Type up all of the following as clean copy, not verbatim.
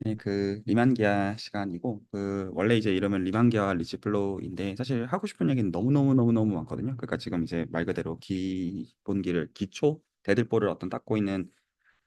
네, 그 리만기아 시간이고 원래 이제 이름은 리만기아 리치플로우인데 사실 하고 싶은 얘기는 너무너무너무너무 많거든요. 그러니까 지금 이제 말 그대로 기본기를 기초 대들보를 어떤 닦고 있는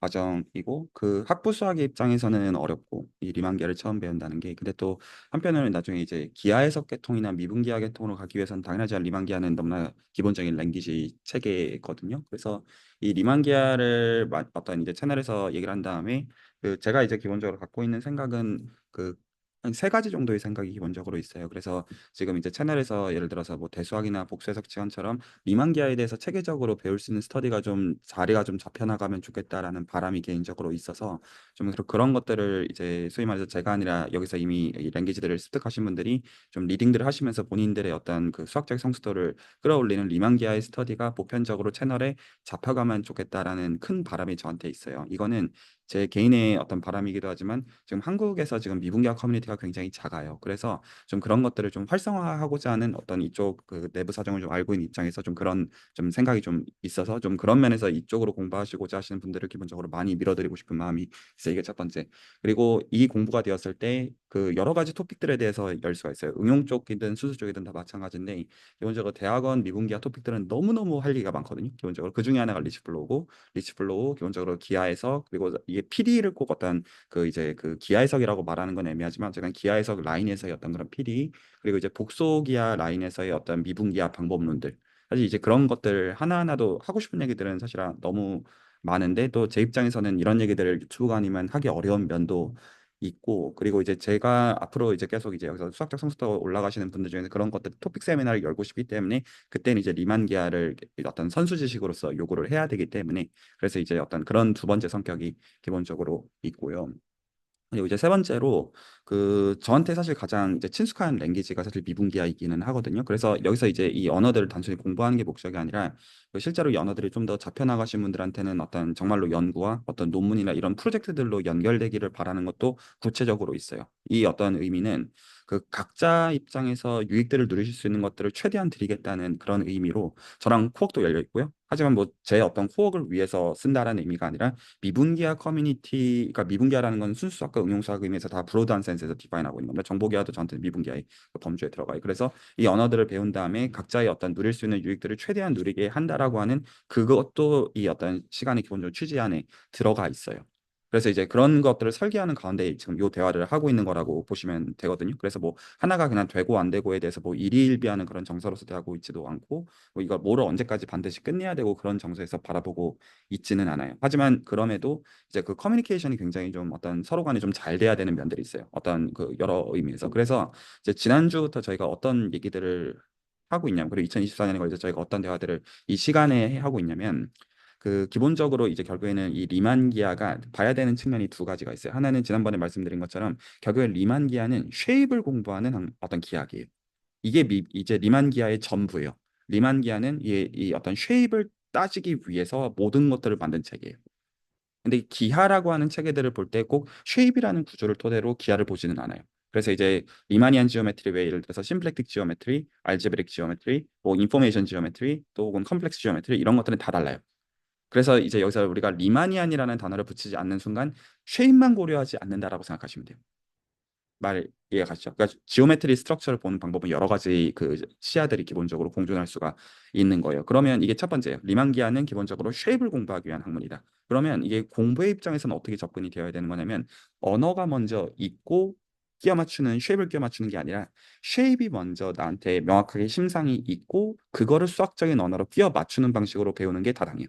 과정이고 그 학부 수학의 입장에서는 어렵고 이 리만기아를 처음 배운다는 게 근데 또 한편으로는 나중에 이제 기하 해석 계통이나 미분기하 계통으로 가기 위해서는 당연하지만 리만기아는 너무나 기본적인 랭귀지 체계거든요. 그래서 이 리만기아를 어떤 이제 채널에서 얘기를 한 다음에 그 제가 이제 기본적으로 갖고 있는 생각은 그 한 세 가지 정도의 생각이 기본적으로 있어요. 그래서 지금 이제 채널에서 예를 들어서 뭐 대수학이나 복수해석 지원처럼 리만기아에 대해서 체계적으로 배울 수 있는 스터디가 좀 자리가 좀 잡혀나가면 좋겠다라는 바람이 개인적으로 있어서 좀 그런 것들을 이제 소위 말해서 제가 아니라 여기서 이미 이 랭귀지들을 습득하신 분들이 좀 리딩들을 하시면서 본인들의 어떤 그 수학적 성숙도를 끌어올리는 리만기아의 스터디가 보편적으로 채널에 잡혀가면 좋겠다라는 큰 바람이 저한테 있어요. 이거는 제 개인의 어떤 바람이기도 하지만 지금 한국에서 지금 미분기아 커뮤니티가 굉장히 작아요. 그래서 좀 그런 것들을 좀 활성화하고자 하는 어떤 이쪽 그 내부 사정을 좀 알고 있는 입장에서 좀 그런 좀 생각이 좀 있어서 좀 그런 면에서 이쪽으로 공부하시고자 하시는 분들을 기본적으로 많이 밀어드리고 싶은 마음이 있어요. 이게 첫 번째. 그리고 이 공부가 되었을 때 그 여러 가지 토픽들에 대해서 열 수가 있어요. 응용 쪽이든 수수 쪽이든 다 마찬가지인데 기본적으로 대학원 미분기아 토픽들은 너무너무 할 얘기가 많거든요. 기본적으로 그 중에 하나가 리치플로우고 리치플로우 기본적으로 기하 해석 그리고 이게 PD를 꼭 어떤 그 이제 그 기하 해석이라고 말하는 건 애매하지만 제가 기하 해석 라인에서의 어떤 그런 PD 그리고 이제 복소기하 라인에서의 어떤 미분기하 방법론들 사실 이제 그런 것들 하나하나도 하고 싶은 얘기들은 사실 너무 많은데 또 제 입장에서는 이런 얘기들을 유튜브가 아니면 하기 어려운 면도 있고 그리고 이제 제가 앞으로 이제 계속 이제 여기서 수학적 성숙도 올라가시는 분들 중에서 그런 것들 토픽 세미나를 열고 싶기 때문에 그때는 이제 리만기아를 어떤 선수 지식으로서 요구를 해야 되기 때문에 그래서 이제 어떤 그런 두 번째 성격이 기본적으로 있고요. 그리고 이제 세 번째로 그 저한테 사실 가장 이제 친숙한 랭귀지가 사실 미분기하이기는 하거든요. 그래서 여기서 이제 이 언어들을 단순히 공부하는 게 목적이 아니라 그 실제로 이 언어들이 좀 더 잡혀나가신 분들한테는 어떤 정말로 연구와 어떤 논문이나 이런 프로젝트들로 연결되기를 바라는 것도 구체적으로 있어요. 이 어떤 의미는 그 각자 입장에서 유익들을 누리실 수 있는 것들을 최대한 드리겠다는 그런 의미로 저랑 코어도 열려 있고요. 하지만 뭐 제 어떤 코어를 위해서 쓴다라는 의미가 아니라 미분기하 커뮤니티, 그러니까 미분기하라는 건 순수학과 응용수학 의미에서 다 브로드한 센스에서 디파인하고 있는 겁니다. 정보기하도 저한테는 미분기하의 그 범주에 들어가요. 그래서 이 언어들을 배운 다음에 각자의 어떤 누릴 수 있는 유익들을 최대한 누리게 한다라고 하는 그것도 이 어떤 시간의 기본적으로 취지 안에 들어가 있어요. 그래서 이제 그런 것들을 설계하는 가운데 지금 요 대화를 하고 있는 거라고 보시면 되거든요. 그래서 뭐 하나가 그냥 되고 안 되고에 대해서 뭐 일희일비하는 그런 정서로서 대하고 있지도 않고 뭐 이거 뭐를 언제까지 반드시 끝내야 되고 그런 정서에서 바라보고 있지는 않아요. 하지만 그럼에도 이제 그 커뮤니케이션이 굉장히 좀 어떤 서로 간에 좀 잘 돼야 되는 면들이 있어요. 어떤 그 여러 의미에서. 그래서 이제 지난주부터 저희가 어떤 얘기들을 하고 있냐면 그리고 2024년에 걸쳐 저희가 어떤 대화들을 이 시간에 하고 있냐면 그 기본적으로 이제 결국에는 이 리만 기하가 봐야 되는 측면이 두 가지가 있어요. 하나는 지난번에 말씀드린 것처럼 결국에 리만 기하는 쉐입을 공부하는 어떤 기하기예요. 이게 이제 리만 기하의 전부예요. 리만 기하는 이 어떤 쉐입을 따지기 위해서 모든 것들을 만든 책이에요. 근데 기하라고 하는 체계들을 볼 때 꼭 쉐입이라는 구조를 토대로 기하를 보지는 않아요. 그래서 이제 리마니안 지오메트리 외에 예를 들어서 심플렉틱 지오메트리, 알제브릭 지오메트리, 뭐 인포메이션 지오메트리, 또 혹은 컴플렉스 지오메트리 이런 것들은 다 달라요. 그래서 이제 여기서 우리가 리마니안이라는 단어를 붙이지 않는 순간 쉐입만 고려하지 않는다라고 생각하시면 돼요. 말 이해가 가시죠? 그러니까 지오메트리 스트럭처를 보는 방법은 여러 가지 그 시야들이 기본적으로 공존할 수가 있는 거예요. 그러면 이게 첫 번째예요. 리만기하는 기본적으로 쉐입을 공부하기 위한 학문이다. 그러면 이게 공부의 입장에서는 어떻게 접근이 되어야 되는 거냐면 언어가 먼저 있고 끼워 맞추는 쉐입을 끼워 맞추는 게 아니라 쉐입이 먼저 나한테 명확하게 심상이 있고 그거를 수학적인 언어로 끼워 맞추는 방식으로 배우는 게 다당이에요.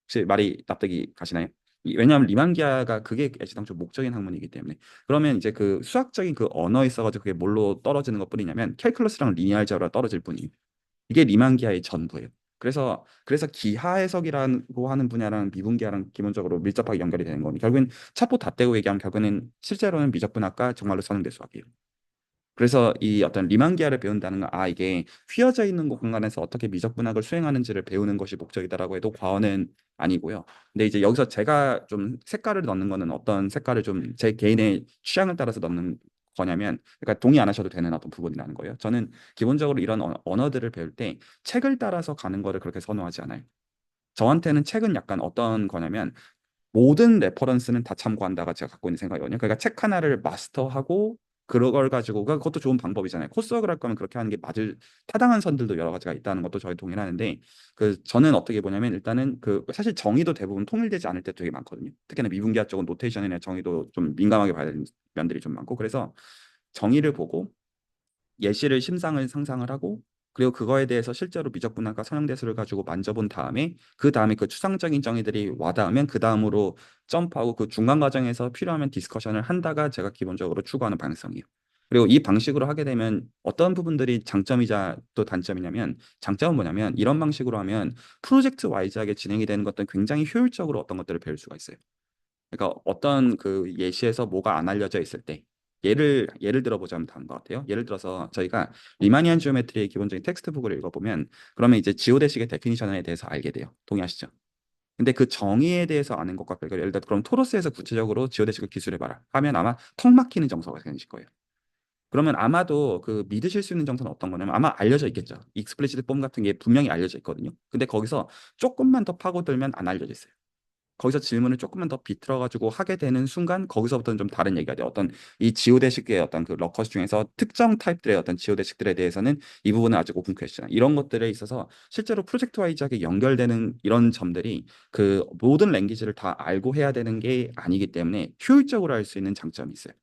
혹시 말이 납득이 가시나요? 왜냐하면 리만기아가 그게 애시당초 목적인 학문이기 때문에 그러면 이제 그 수학적인 그 언어에 있어가지고 그게 뭘로 떨어지는 것뿐이냐면 캘큘러스랑 리니어 알제브라 떨어질 뿐이에요. 이게 리만기아의 전부예요. 그래서 기하 해석이라고 하는 분야랑 미분기하랑 기본적으로 밀접하게 연결이 되는 거니 결국엔 차포 다 떼고 얘기하면 결국에는 실제로는 미적분학과 정말로 선행대 수학이에요. 그래서 이 어떤 리만기아를 배운다는 건 이게 휘어져 있는 공간에서 어떻게 미적분학을 수행하는지를 배우는 것이 목적이다라고 해도 과언은 아니고요. 근데 이제 여기서 제가 좀 색깔을 넣는 거는 어떤 색깔을 좀 제 개인의 취향을 따라서 넣는 거냐면 그러니까 동의 안 하셔도 되는 어떤 부분이라는 거예요. 저는 기본적으로 이런 언어들을 배울 때 책을 따라서 가는 거를 그렇게 선호하지 않아요. 저한테는 책은 약간 어떤 거냐면 모든 레퍼런스는 다 참고한다가 제가 갖고 있는 생각이거든요. 그러니까 책 하나를 마스터하고 그걸 가지고 그것도 좋은 방법이잖아요. 코스웍을 할 거면 그렇게 하는 게 맞을 타당한 선들도 여러 가지가 있다는 것도 저희 동의하는데 그 저는 어떻게 보냐면 일단은 그 사실 정의도 대부분 통일되지 않을 때 되게 많거든요. 특히나 미분기하 쪽은 노테이션이나 정의도 좀 민감하게 봐야 되는 면들이 좀 많고 그래서 정의를 보고 예시를 심상을 상상을 하고 그리고 그거에 대해서 실제로 미적분학과 선형대수를 가지고 만져본 다음에 그 다음에 그 추상적인 정의들이 와닿으면 그 다음으로 점프하고 그 중간 과정에서 필요하면 디스커션을 한다가 제가 기본적으로 추구하는 방향성이에요. 그리고 이 방식으로 하게 되면 어떤 부분들이 장점이자 또 단점이냐면 장점은 뭐냐면 이런 방식으로 하면 프로젝트 와이즈하게 진행이 되는 것들은 굉장히 효율적으로 어떤 것들을 배울 수가 있어요. 그러니까 어떤 그 예시에서 뭐가 안 알려져 있을 때 예를 들어보자면 다른 것 같아요. 예를 들어서 저희가 리마니안 지오메트리의 기본적인 텍스트북을 읽어보면 그러면 이제 지오데식의 데피니션에 대해서 알게 돼요. 동의하시죠? 근데 그 정의에 대해서 아는 것과 별개로 예를 들어 그럼 토로스에서 구체적으로 지오데식을 기술해봐라 하면 아마 턱 막히는 정서가 생기실 거예요. 그러면 아마도 그 믿으실 수 있는 정서는 어떤 거냐면 아마 알려져 있겠죠. 익스플리시트 폼 같은 게 분명히 알려져 있거든요. 근데 거기서 조금만 더 파고들면 안 알려져 있어요. 거기서 질문을 조금만 더 비틀어 가지고 하게 되는 순간 거기서부터는 좀 다른 얘기가 돼요. 어떤 이 지오데식의 어떤 그 러커스 중에서 특정 타입들의 어떤 지오데식들에 대해서는 이 부분은 아직 오픈 퀘스천 이런 것들에 있어서 실제로 프로젝트 와이즈하게 연결되는 이런 점들이 그 모든 랭귀지를 다 알고 해야 되는 게 아니기 때문에 효율적으로 할 수 있는 장점이 있어요.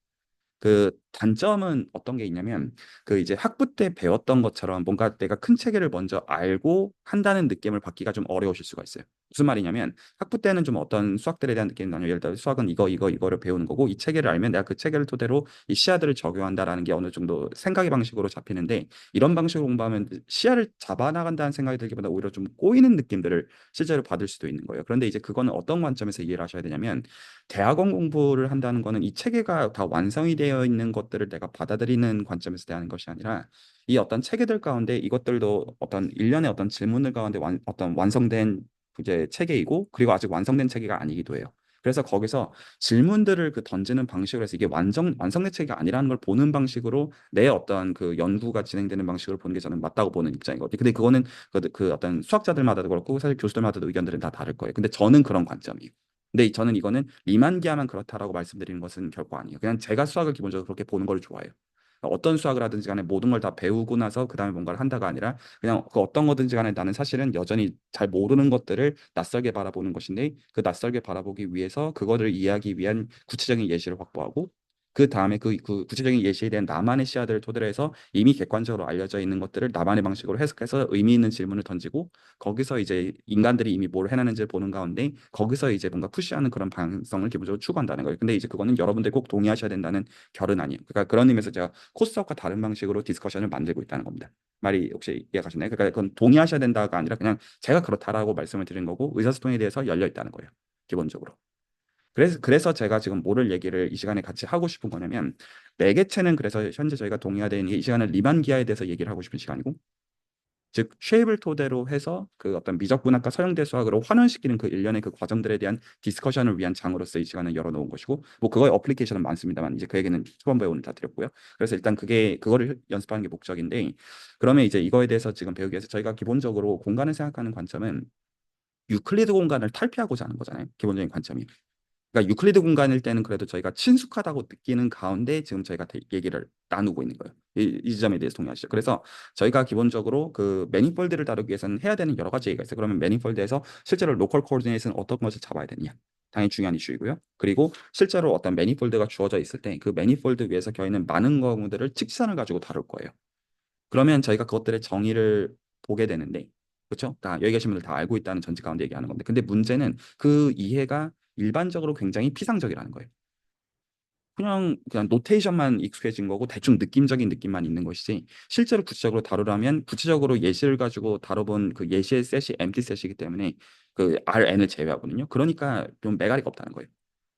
그 단점은 어떤 게 있냐면 그 이제 학부 때 배웠던 것처럼 뭔가 내가 큰 체계를 먼저 알고 한다는 느낌을 받기가 좀 어려우실 수가 있어요. 무슨 말이냐면 학부 때는 좀 어떤 수학들에 대한 느낌이 나요. 예를 들어 수학은 이거를 배우는 거고 이 체계를 알면 내가 그 체계를 토대로 이 시야들을 적용한다라는 게 어느 정도 생각의 방식으로 잡히는데 이런 방식으로 공부하면 시야를 잡아나간다는 생각이 들기보다 오히려 좀 꼬이는 느낌들을 실제로 받을 수도 있는 거예요. 그런데 이제 그거는 어떤 관점에서 이해를 하셔야 되냐면 대학원 공부를 한다는 거는 이 체계가 다 완성이 되어 있는 것들을 내가 받아들이는 관점에서 대하는 것이 아니라 이 어떤 체계들 가운데 이것들도 어떤 일련의 어떤 질문들 가운데 어떤 완성된 이제 체계이고 그리고 아직 완성된 체계가 아니기도 해요. 그래서 거기서 질문들을 그 던지는 방식으로 해서 이게 완성된 체계가 아니라는 걸 보는 방식으로 내 어떤 그 연구가 진행되는 방식으로 보는 게 저는 맞다고 보는 입장이거든요. 근데 그거는 그 어떤 수학자들마다도 그렇고 사실 교수들마다도 의견들은 다 다를 거예요. 근데 저는 그런 관점이에요. 근데 저는 이거는 리만기하만 그렇다라고 말씀드리는 것은 결코 아니에요. 그냥 제가 수학을 기본적으로 그렇게 보는 걸 좋아해요. 그러니까 어떤 수학을 하든지 간에 모든 걸 다 배우고 나서 그다음에 뭔가를 한다가 아니라 그냥 그 어떤 거든지 간에 나는 사실은 여전히 잘 모르는 것들을 낯설게 바라보는 것인데 그 낯설게 바라보기 위해서 그거를 이해하기 위한 구체적인 예시를 확보하고 그 다음에 그 구체적인 예시에 대한 나만의 시야들을 토대로 해서 이미 객관적으로 알려져 있는 것들을 나만의 방식으로 해석해서 의미 있는 질문을 던지고 거기서 이제 인간들이 이미 뭘 해내는지를 보는 가운데 거기서 이제 뭔가 푸시하는 그런 방향성을 기본적으로 추구한다는 거예요. 근데 이제 그거는 여러분들이 꼭 동의하셔야 된다는 결은 아니에요. 그러니까 그런 의미에서 제가 코스석과 다른 방식으로 디스커션을 만들고 있다는 겁니다. 말이 혹시 이해가셨나요? 그러니까 그건 동의하셔야 된다가 아니라 그냥 제가 그렇다라고 말씀을 드린 거고 의사소통에 대해서 열려 있다는 거예요. 기본적으로. 그래서 제가 지금 뭐를 얘기를 이 시간에 같이 하고 싶은 거냐면 매개체는 그래서 현재 저희가 동의가 되는 이 시간은 리만 기하에 대해서 얘기를 하고 싶은 시간이고 즉 쉐입을 토대로 해서 그 어떤 미적분학과 서형대 수학으로 환원시키는 그 일련의 그 과정들에 대한 디스커션을 위한 장으로서 이 시간을 열어놓은 것이고 뭐 그거의 어플리케이션은 많습니다만 이제 그 얘기는 초반부에 오늘 다 드렸고요. 그래서 일단 그거를 연습하는 게 목적인데 그러면 이제 이거에 대해서 지금 배우기 위해서 저희가 기본적으로 공간을 생각하는 관점은 유클리드 공간을 탈피하고자 하는 거잖아요. 기본적인 관점이. 그러니까 유클리드 공간일 때는 그래도 저희가 친숙하다고 느끼는 가운데 지금 저희가 얘기를 나누고 있는 거예요. 이 지점에 대해서 동의하시죠? 그래서 저희가 기본적으로 그 매니폴드를 다루기 위해서는 해야 되는 여러 가지 얘기가 있어요. 그러면 매니폴드에서 실제로 로컬 코디네이트는 어떤 것을 잡아야 되느냐? 당연히 중요한 이슈이고요. 그리고 실제로 어떤 매니폴드가 주어져 있을 때 그 매니폴드 위에서 껴있는 많은 경우들을 직선을 가지고 다룰 거예요. 그러면 저희가 그것들의 정의를 보게 되는데, 그렇죠? 다 여기 계신 분들 다 알고 있다는 전제 가운데 얘기하는 건데, 근데 문제는 그 이해가 일반적으로 굉장히 피상적이라는 거예요. 그냥 노테이션만 익숙해진 거고 대충 느낌적인 느낌만 있는 것이지 실제로 구체적으로 다루려면 구체적으로 예시를 가지고 다뤄본 그 예시의 셋이 엠티 셋이기 때문에 그 RN을 제외하거든요. 그러니까 좀 메가리가 없다는 거예요.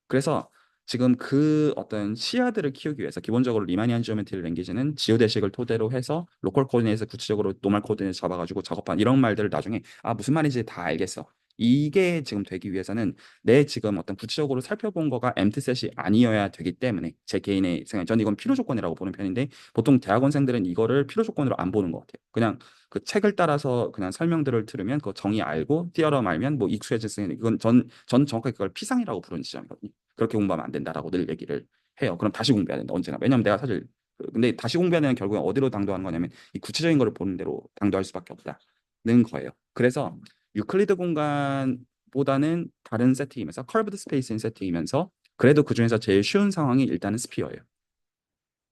그래서 지금 그 어떤 시야들을 키우기 위해서 기본적으로 리마니안 지오메트리 랭귀지는 지오대식을 토대로 해서 로컬 코디네이트 구체적으로 노멀 코디네이트 잡아가지고 작업한 이런 말들을 나중에 아 무슨 말인지 다 알겠어. 이게 지금 되기 위해서는 내 지금 어떤 구체적으로 살펴본 거가 엠트셋이 아니어야 되기 때문에 제 개인의 생각, 저는 이건 필요 조건이라고 보는 편인데 보통 대학원생들은 이거를 필요 조건으로 안 보는 것 같아요. 그냥 그 책을 따라서 그냥 설명들을 들으면 그 정의 알고 띄어럼 알면 뭐 익숙해질 수 있는, 이건 전 정확하게 그걸 피상이라고 부르는 지점이거든요. 그렇게 공부하면 안 된다라고 늘 얘기를 해요. 그럼 다시 공부해야 된다 언제나. 왜냐면 내가 사실 근데 다시 공부해야 되는 결국엔 어디로 당도하는 거냐면 이 구체적인 거를 보는 대로 당도할 수밖에 없다는 거예요. 그래서 유클리드 공간보다는 다른 세팅이면서 커브드 스페이스인 세팅이면서 그래도 그중에서 제일 쉬운 상황이 일단은 스피어예요.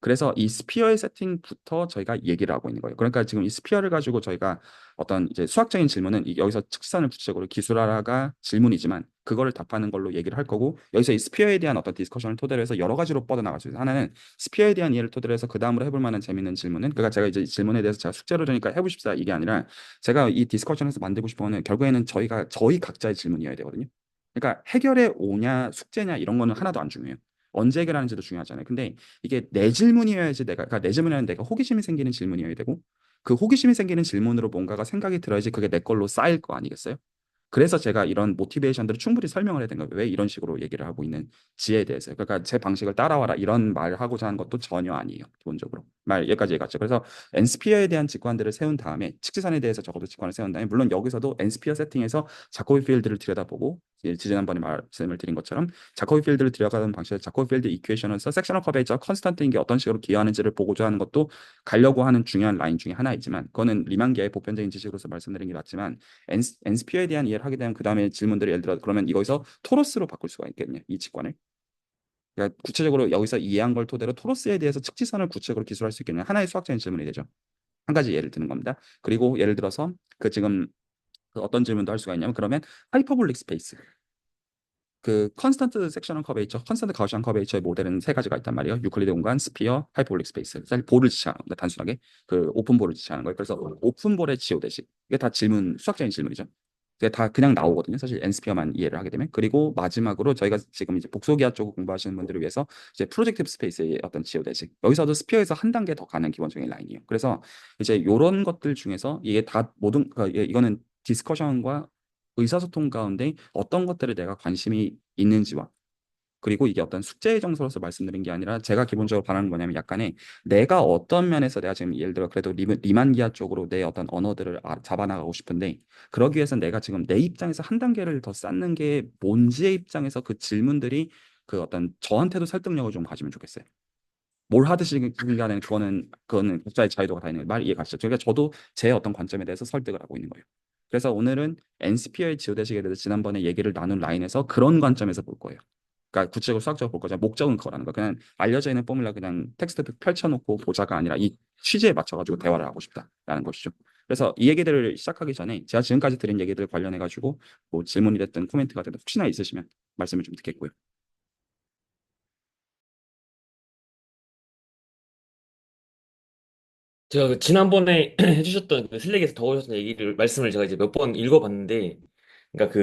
그래서 이 스피어의 세팅부터 저희가 얘기를 하고 있는 거예요. 그러니까 지금 이 스피어를 가지고 저희가 어떤 이제 수학적인 질문은 여기서 측지선을 구체적으로 기술하라가 질문이지만 그거를 답하는 걸로 얘기를 할 거고, 여기서 이 스피어에 대한 어떤 디스커션을 토대로 해서 여러 가지로 뻗어나갈 수 있어요. 하나는 스피어에 대한 이해를 토대로 해서 그 다음으로 해볼 만한 재밌는 질문은, 그러니까 제가 이제 이 질문에 대해서 제가 숙제로 주니까 해보십시다 이게 아니라 제가 이 디스커션에서 만들고 싶은 거는 결국에는 저희 각자의 질문이어야 되거든요. 그러니까 해결해 오냐 숙제냐 이런 거는 하나도 안 중요해요. 언제 해결하는지도 중요하잖아요. 근데 이게 내 질문이어야지, 그러니까 내 질문이라는 내가 호기심이 생기는 질문이어야 되고, 그 호기심이 생기는 질문으로 뭔가가 생각이 들어야지 그게 내 걸로 쌓일 거 아니겠어요? 그래서 제가 이런 모티베이션들을 충분히 설명을 해야 되는 거예요. 왜 이런 식으로 얘기를 하고 있는지에 대해서. 그러니까 제 방식을 따라와라 이런 말을 하고자 하는 것도 전혀 아니에요. 기본적으로. 말 여기까지 얘기했죠. 그래서 엔스피어에 대한 직관들을 세운 다음에 직지선에 대해서 적어도 직관을 세운 다음에, 물론 여기서도 엔스피어 세팅에서 자코비 필드를 들여다보고 지난번에 말씀을 드린 것처럼 자코비 필드를 들여가는 방식의 자코비 필드 이퀘이션에서 섹셔널 커베이지와 컨스탄트인 게 어떤 식으로 기여하는지를 보고자 하는 것도 가려고 하는 중요한 라인 중에 하나이지만, 그거는 리만기아의 보편적인 지식으로서 말씀드린 게 맞지만 엔스피어에 대한 이해를 하게 되면 그 다음에 질문들을 예를 들어 그러면 이거에서 토로스로 바꿀 수가 있겠네요. 이 직관을. 그러니까 구체적으로 여기서 이해한 걸 토대로 토로스에 대해서 측지선을 구체적으로 기술할 수 있겠냐, 하나의 수학적인 질문이 되죠. 한 가지 예를 드는 겁니다. 그리고 예를 들어서 그 지금 그 어떤 질문도 할 수가 있냐면, 그러면 하이퍼볼릭 스페이스, 그 컨스턴트 섹셔널 커베이처, 컨스턴트 가우시안 커베이처의 모델은 세 가지가 있단 말이에요. 유클리드 공간, 스피어, 하이퍼볼릭 스페이스. 사실 볼을 지칭하는 겁니다. 단순하게 그 오픈볼을 지칭하는 거예요. 그래서 오픈볼의 지오대식, 이게 다 질문, 수학적인 질문이죠. 그게 다 그냥 나오거든요. 사실 엔스피어만 이해를 하게 되면. 그리고 마지막으로 저희가 지금 이제 복소기하 쪽 공부하시는 분들을 위해서 이제 프로젝티브 스페이스의 어떤 지오대식, 여기서도 스피어에서 한 단계 더 가는 기본적인 라인이에요. 그래서 이제 이런 것들 중에서 이게 다 모든 그러니까 이거는 디스커션과 의사소통 가운데 어떤 것들에 내가 관심이 있는지와, 그리고 이게 어떤 숙제의 정서로서 말씀드린 게 아니라 제가 기본적으로 바라는 거냐면 약간의 내가 어떤 면에서 내가 지금 예를 들어 그래도 리만 기하 쪽으로 내 어떤 언어들을 잡아나가고 싶은데, 그러기 위해서 내가 지금 내 입장에서 한 단계를 더 쌓는 게 뭔지의 입장에서 그 질문들이 그 어떤 저한테도 설득력을 좀 가지면 좋겠어요. 뭘 하듯이 간에 그거는 각자의 자유도가 다 있는 거예요. 말 이해 가시죠? 그러니까 저도 제 어떤 관점에 대해서 설득을 하고 있는 거예요. 그래서 오늘은 NCP의 지오대식에 대해서 지난번에 얘기를 나눈 라인에서 그런 관점에서 볼 거예요. 그러니까 구체적으로 수학적으로 볼 거죠. 목적은 그거라는 거. 그냥 알려져 있는 포뮬라 그냥 텍스트 펼쳐놓고 보자가 아니라 이 취지에 맞춰가지고 대화를 하고 싶다라는 것이죠. 그래서 이 얘기들을 시작하기 전에 제가 지금까지 드린 얘기들 관련해가지고 뭐 질문이 됐든 코멘트가 됐든 혹시나 있으시면 말씀을 좀 듣겠고요. 제가 그 지난번에 해주셨던 그 슬랙에서 적으셨던 얘기를 말씀을 제가 이제 몇 번 읽어봤는데, 그러니까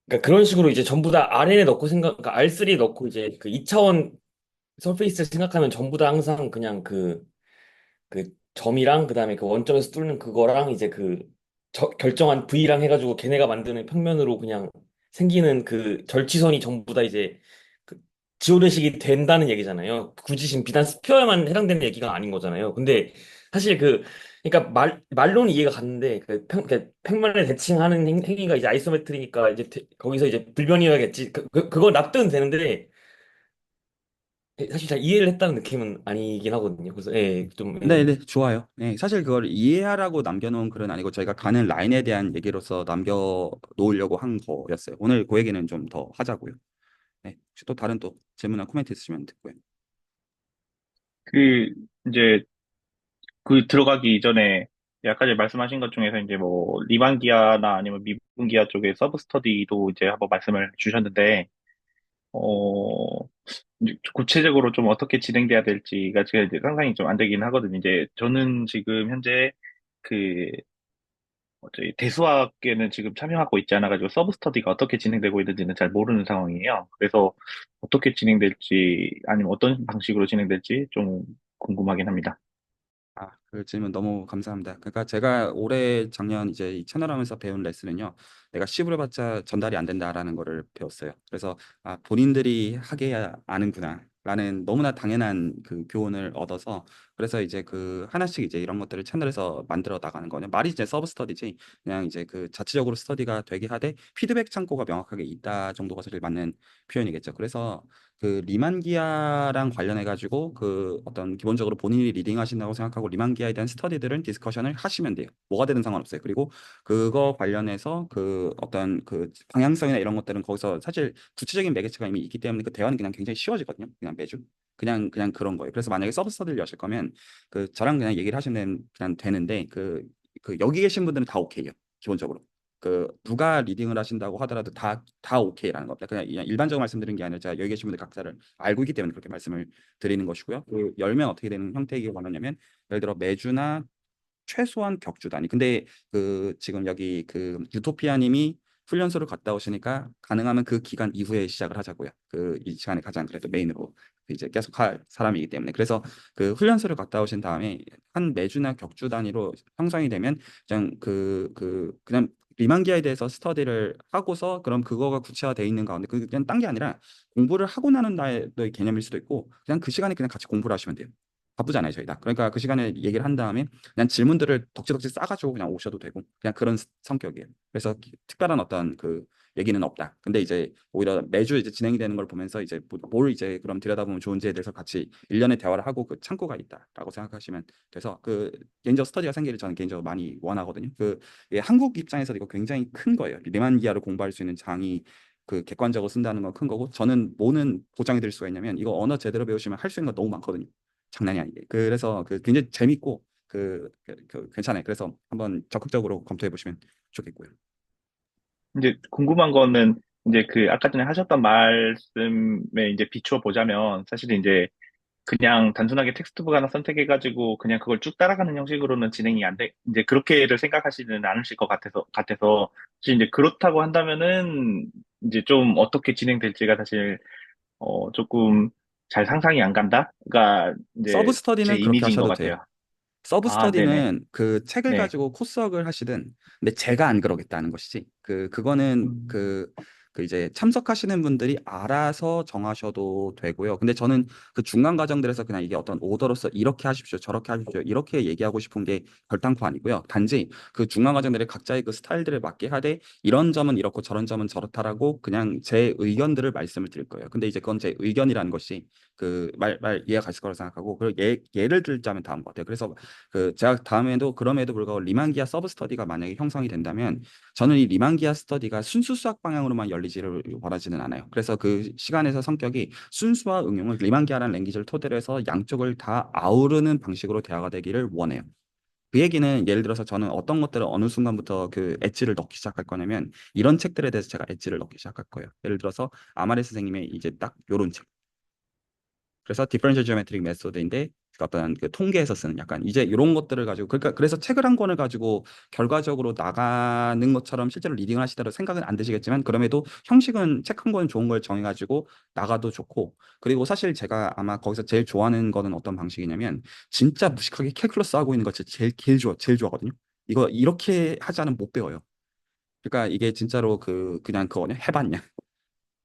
그러니까 그런 식으로 이제 전부 다 RN에 넣고 그러니까 R3 넣고 이제 그 2차원 서페이스를 생각하면 전부 다 항상 그냥 그 점이랑 그다음에 그 원점에서 뚫는 그거랑 이제 결정한 V랑 해가지고 걔네가 만드는 평면으로 그냥 생기는 그 절지선이 전부 다 이제 그 지오대식이 된다는 얘기잖아요. 굳이 지금 비단 스피어에만 해당되는 얘기가 아닌 거잖아요. 근데 사실 그러니까 말로는 이해가 갔는데 그 평면을 대칭하는 행위가 이제 아이소메트리니까 이제 거기서 이제 불변이어야겠지. 그거 납득은 되는데 사실 잘 이해를 했다는 느낌은 아니긴 하거든요. 그래서 예, 좀 네, 예. 네, 좋아요. 네, 사실 그걸 이해하라고 남겨놓은 글은 아니고 저희가 가는 라인에 대한 얘기로서 남겨놓으려고 한 거였어요. 오늘 그 얘기는 좀 더 하자고요. 네, 혹시 또 다른 또 질문이나 코멘트 있으시면 듣고요. 그, 이제, 그 들어가기 이전에 아까 전에 말씀하신 것 중에서 이제 뭐, 리만 기아나 아니면 미분 기아 쪽의 서브 스터디도 이제 한번 말씀을 주셨는데, 어, 이제 구체적으로 좀 어떻게 진행돼야 될지가 제가 이제 상상이 좀 안 되긴 하거든요. 이제 저는 지금 현재 그, 저희 대수학에는 지금 참여하고 있지 않아가지고 서브 스터디가 어떻게 진행되고 있는지는 잘 모르는 상황이에요. 그래서 어떻게 진행될지 아니면 어떤 방식으로 진행될지 좀 궁금하긴 합니다. 그 질문 너무 감사합니다. 그러니까 제가 올해 작년 이제 이 채널 하면서 배운 레슨은요. 내가 시부를 봤자 전달이 안 된다라는 거를 배웠어요. 그래서 아, 본인들이 하게 아는구나. 라는 너무나 당연한 그 교훈을 얻어서 그래서 이제 그 하나씩 이제 이런 것들을 채널에서 만들어 나가는 거냐 말이 이제 서브 스터디지 그냥 이제 그 자체적으로 스터디가 되게 하되 피드백 창구가 명확하게 있다 정도가 사실 맞는 표현이겠죠. 그래서 그 리만기아랑 관련해 가지고 그 어떤 기본적으로 본인이 리딩 하신다고 생각하고 리만기아에 대한 스터디들은 디스커션을 하시면 돼요. 뭐가 되든 상관없어요. 그리고 그거 관련해서 그 어떤 그 방향성이나 이런 것들은 거기서 사실 구체적인 매개체가 이미 있기 때문에 그 대화는 그냥 굉장히 쉬워지거든요. 그냥 매주 그냥 그런 거예요. 그래서 만약에 서브 스터디를 여실 거면 그 저랑 그냥 얘기를 하시면 그냥 되는데 그 여기 계신 분들은 다 오케이요. 기본적으로. 그 누가 리딩을 하신다고 하더라도 다 오케이라는 겁니다. 그냥 일반적으로 말씀드린 게 아니라 제가 여기 계신 분들 각자를 알고 있기 때문에 그렇게 말씀을 드리는 것이고요. 그 열면 어떻게 되는 형태이기 원하냐면 예를 들어 매주나 최소한 격주 단위. 근데 그 지금 여기 그 유토피아님이 훈련소를 갔다 오시니까 가능하면 그 기간 이후에 시작을 하자고요. 그 이 시간에 가장 그래도 메인으로 이제 계속 할 사람이기 때문에 그래서 그 훈련소를 갔다 오신 다음에 한 매주나 격주 단위로 형성이 되면 그냥 리만기아에 대해서 스터디를 하고서 그럼 그거가 구체화돼 있는 가운데 그 그냥 딴 게 아니라 공부를 하고 나는 나의 개념일 수도 있고 그냥 그 시간에 그냥 같이 공부를 하시면 돼요. 바쁘잖아요, 저희 다. 그러니까 그 시간에 얘기를 한 다음에 그냥 질문들을 덕지덕지 싸가지고 그냥 오셔도 되고 그냥 그런 성격이에요. 그래서 특별한 어떤 그 얘기는 없다. 근데 이제 오히려 매주 이제 진행이 되는 걸 보면서 이제 뭘 이제 그럼 들여다보면 좋은지에 대해서 같이 일련의 대화를 하고 그 창구가 있다라고 생각하시면 돼서 그 개인적 스터디가 생기를 저는 개인적으로 많이 원하거든요. 그 한국 입장에서 이거 굉장히 큰 거예요. 리만기아를 공부할 수 있는 장이 그 객관적으로 쓴다는 건 큰 거고 저는 뭐는 보장해 드릴 수가 있냐면 이거 언어 제대로 배우시면 할 수 있는 거 너무 많거든요. 장난이 아니게. 그래서 그 굉장히 재밌고 괜찮아요. 그래서 한번 적극적으로 검토해 보시면 좋겠고요. 이제 궁금한 거는 이제 그 아까 전에 하셨던 말씀에 이제 비추어 보자면 사실 이제 그냥 단순하게 텍스트북 하나 선택해가지고 그냥 그걸 쭉 따라가는 형식으로는 진행이 안 돼. 이제 그렇게를 생각하시는 않으실 것 같아서 사실 이제 그렇다고 한다면은 이제 좀 어떻게 진행될지가 사실 조금 잘 상상이 안 간다가 서브 이제 제 스터디는 그렇게 이미지인 것 하셔도 돼요. 같아요. 서브 아, 네네. 스터디는 그 책을 네. 가지고 코스웍을 하시든 근데 제가 안 그러겠다는 것이지 그거는 음, 그 이제 참석하시는 분들이 알아서 정하셔도 되고요. 근데 저는 그 중간 과정들에서 그냥 이게 어떤 오더로서 이렇게 하십시오, 저렇게 하십시오, 이렇게 얘기하고 싶은 게 결단코 아니고요. 단지 그 중간 과정들이 각자의 그 스타일들을 맞게 하되 이런 점은 이렇고 저런 점은 저렇다라고 그냥 제 의견들을 말씀을 드릴 거예요. 근데 이제 그건 제 의견이라는 것이 그 말 이해가 갔을 거라고 생각하고 그리고 예를 들자면 다음 것 같아요. 그래서 그 제가 다음에도 그럼에도 불구하고 리만기아 서브 스터디가 만약에 형성이 된다면 저는 이 리만기아 스터디가 순수 수학 방향으로만 열리지를 원하지는 않아요. 그래서 그 시간에서 성격이 순수와 응용을 리만기아라는 랭귀지를 토대로 해서 양쪽을 다 아우르는 방식으로 대화가 되기를 원해요. 그 얘기는 예를 들어서 저는 어떤 것들을 어느 순간부터 그 엣지를 넣기 시작할 거냐면 이런 책들에 대해서 제가 엣지를 넣기 시작할 거예요. 예를 들어서 아마레 선생님의 이제 딱 요런 책. 그래서 디퍼런셜 지오메트릭 메소드인데 그 어떤 그 통계에서 쓰는 약간 이제 이런 것들을 가지고 그러니까 그래서 책을 한 권을 가지고 결과적으로 나가는 것처럼 실제로 리딩을 하시더라도 생각은 안 드시겠지만 그럼에도 형식은 책 한 권 좋은 걸 정해가지고 나가도 좋고 그리고 사실 제가 아마 거기서 제일 좋아하는 거는 어떤 방식이냐면 진짜 무식하게 캘큘러스 하고 있는 것 제일 좋아하거든요. 이거 이렇게 하지 않으면 못 배워요. 그러니까 이게 진짜로 그냥 그거냐 해봤냐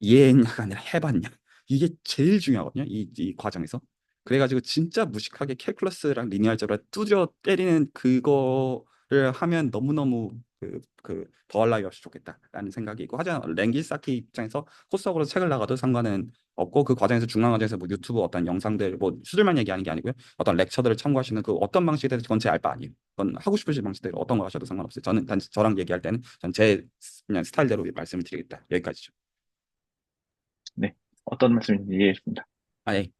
이해했냐가 아니라 해봤냐. 이게 제일 중요하거든요. 이 과정에서. 그래가지고 진짜 무식하게 캘큘러스랑 리니어 알제브라 두드려 때리는 그거를 하면 너무너무 더할 나위 없이 좋겠다라는 생각이 있고 하지만 랭귀지 쌓기 입장에서 코스적으로 책을 나가도 상관은 없고 그 과정에서 중간 과정에서 뭐 유튜브 어떤 영상들 뭐 수들만 얘기하는 게 아니고요. 어떤 렉처들을 참고하시는 그 어떤 방식에 대해서 그건 제 알 바 아니에요. 그건 하고 싶으신 방식대로 어떤 걸 하셔도 상관없어요. 저는 단지 저랑 얘기할 때는 전 제 그냥 스타일대로 말씀을 드리겠다. 여기까지죠. 네. 어떤 말씀인지 이해했습니다. 네,